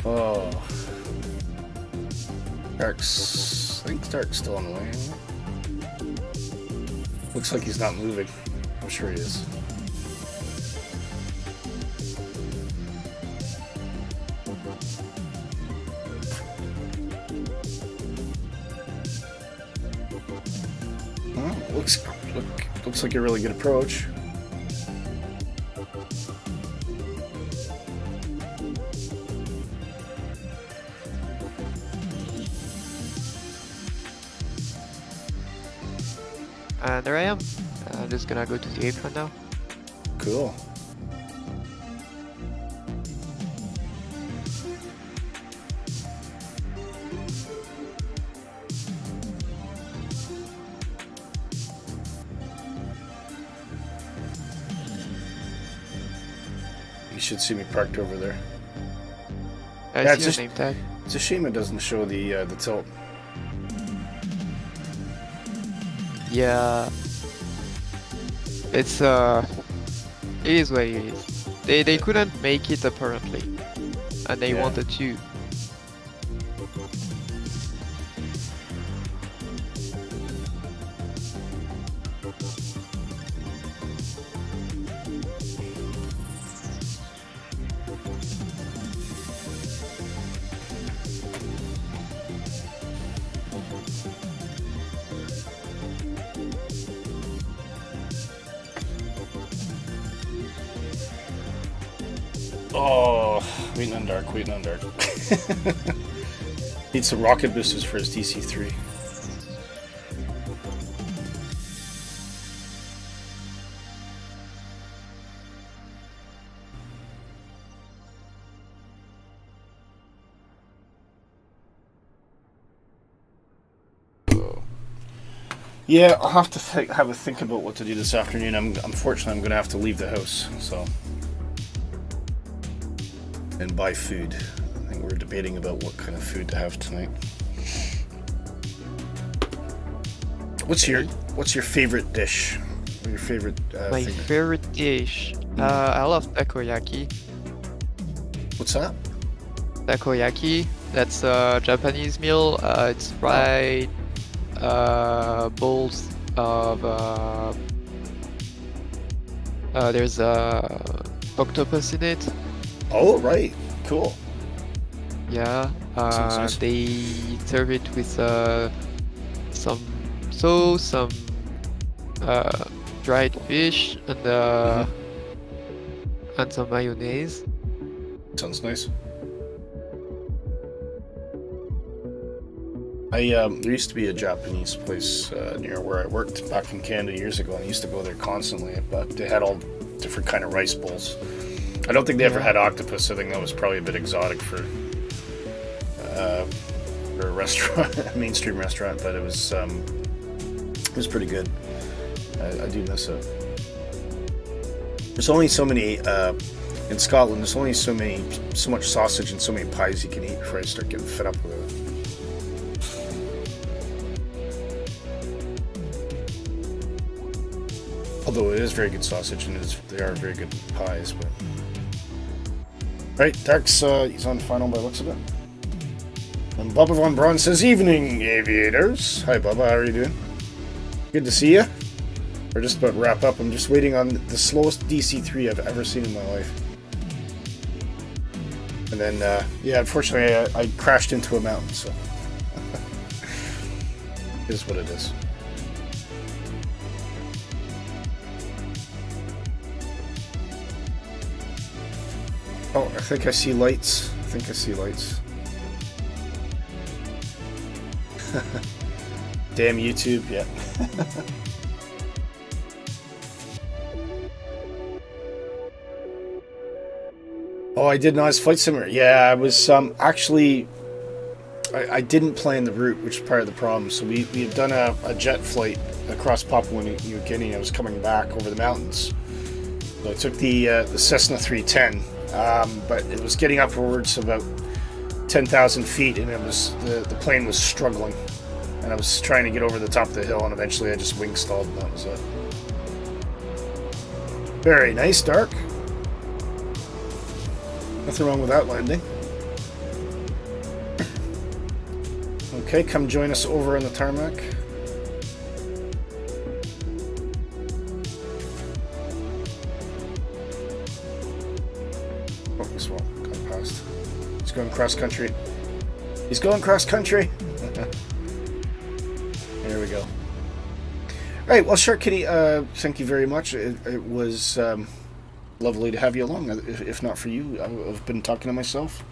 Oh. Dark's... I think Dark's still on the way. Looks like he's not moving. I'm sure he is. Well, looks like a really good approach. And there I am. I'm just gonna go to the apron now. Cool. You should see me parked over there. I Yeah, see your name tag. It's a shame it doesn't show the tilt. Yeah. It's it is what it is. They couldn't make it apparently, and they Yeah. wanted to. Oh, waiting on dark. Need some rocket boosters for his DC-3. Yeah, I'll have to have a think about what to do this afternoon. Unfortunately, I'm going to have to leave the house, so... and buy food. I think we're debating about what kind of food to have tonight. What's your favorite dish? Or your favorite My thing? favorite dish. I love takoyaki. What's that? Takoyaki. That's a Japanese meal. It's fried bowls of there's octopus in it. Oh, right. Cool. Yeah. Sounds nice. They serve it with some sauce, some dried fish, and and some mayonnaise. Sounds nice. There used to be a Japanese place near where I worked back in Canada years ago, and I used to go there constantly, but they had all different kind of rice bowls. I don't think they ever had octopus. I think that was probably a bit exotic for a restaurant, a mainstream restaurant, but it was pretty good. I do miss it. There's only so many in Scotland. There's only so much sausage and so many pies you can eat before I start getting fed up with it. Although it is very good sausage and they are very good pies, but. Right, Dark's he's on final by the looks of it. And Bubba Von Braun says, evening, aviators. Hi, Bubba. How are you doing? Good to see you. We're just about to wrap up. I'm just waiting on the slowest DC-3 I've ever seen in my life. And then, yeah, unfortunately, I crashed into a mountain, so... It is what it is. Oh, I think I see lights. Damn YouTube, yeah. Oh, I did Nice Flight Simulator. Yeah, I was actually... I didn't plan the route, which is part of the problem. So we had done a jet flight across Papua New Guinea. I was coming back over the mountains. So I took the Cessna 310, but it was getting upwards about 10,000 feet, and it was the plane was struggling. And I was trying to get over the top of the hill, and eventually I just wing stalled, and that was it. Very nice, Dark. Nothing wrong with that landing. Okay, come join us over on the tarmac. Oh, this one gone past. He's going cross country. He's going cross country. There we go. All right, well, Shark Kitty, thank you very much. It was lovely to have you along. If not for you, I've been talking to myself.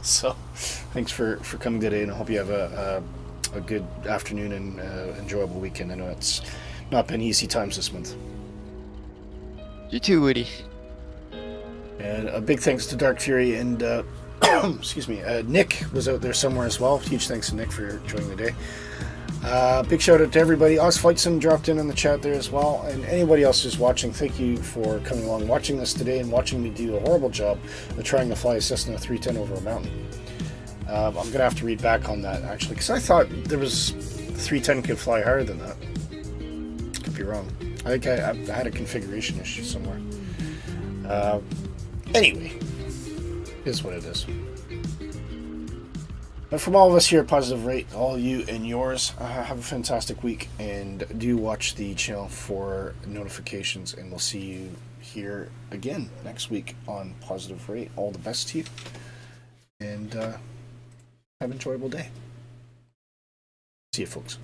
So, thanks for coming today, and I hope you have a good afternoon and enjoyable weekend. I know it's not been easy times this month. You too, Woody. And a big thanks to Dark Fury and excuse me, Nick was out there somewhere as well. Huge thanks to Nick for joining the day. Big shout out to everybody. Oz Flightsim dropped in on the chat there as well, and anybody else who's watching, thank you for coming along, watching this today, and watching me do a horrible job of trying to fly a Cessna 310 over a mountain. I'm going to have to read back on that, actually, because I thought there was 310 could fly higher than that. Could be wrong. I think I had a configuration issue somewhere. Anyway, it is what it is. But from all of us here at Positive Rate, all you and yours, have a fantastic week, and do watch the channel for notifications, and we'll see you here again next week on Positive Rate. All the best to you, and have an enjoyable day. See you, folks.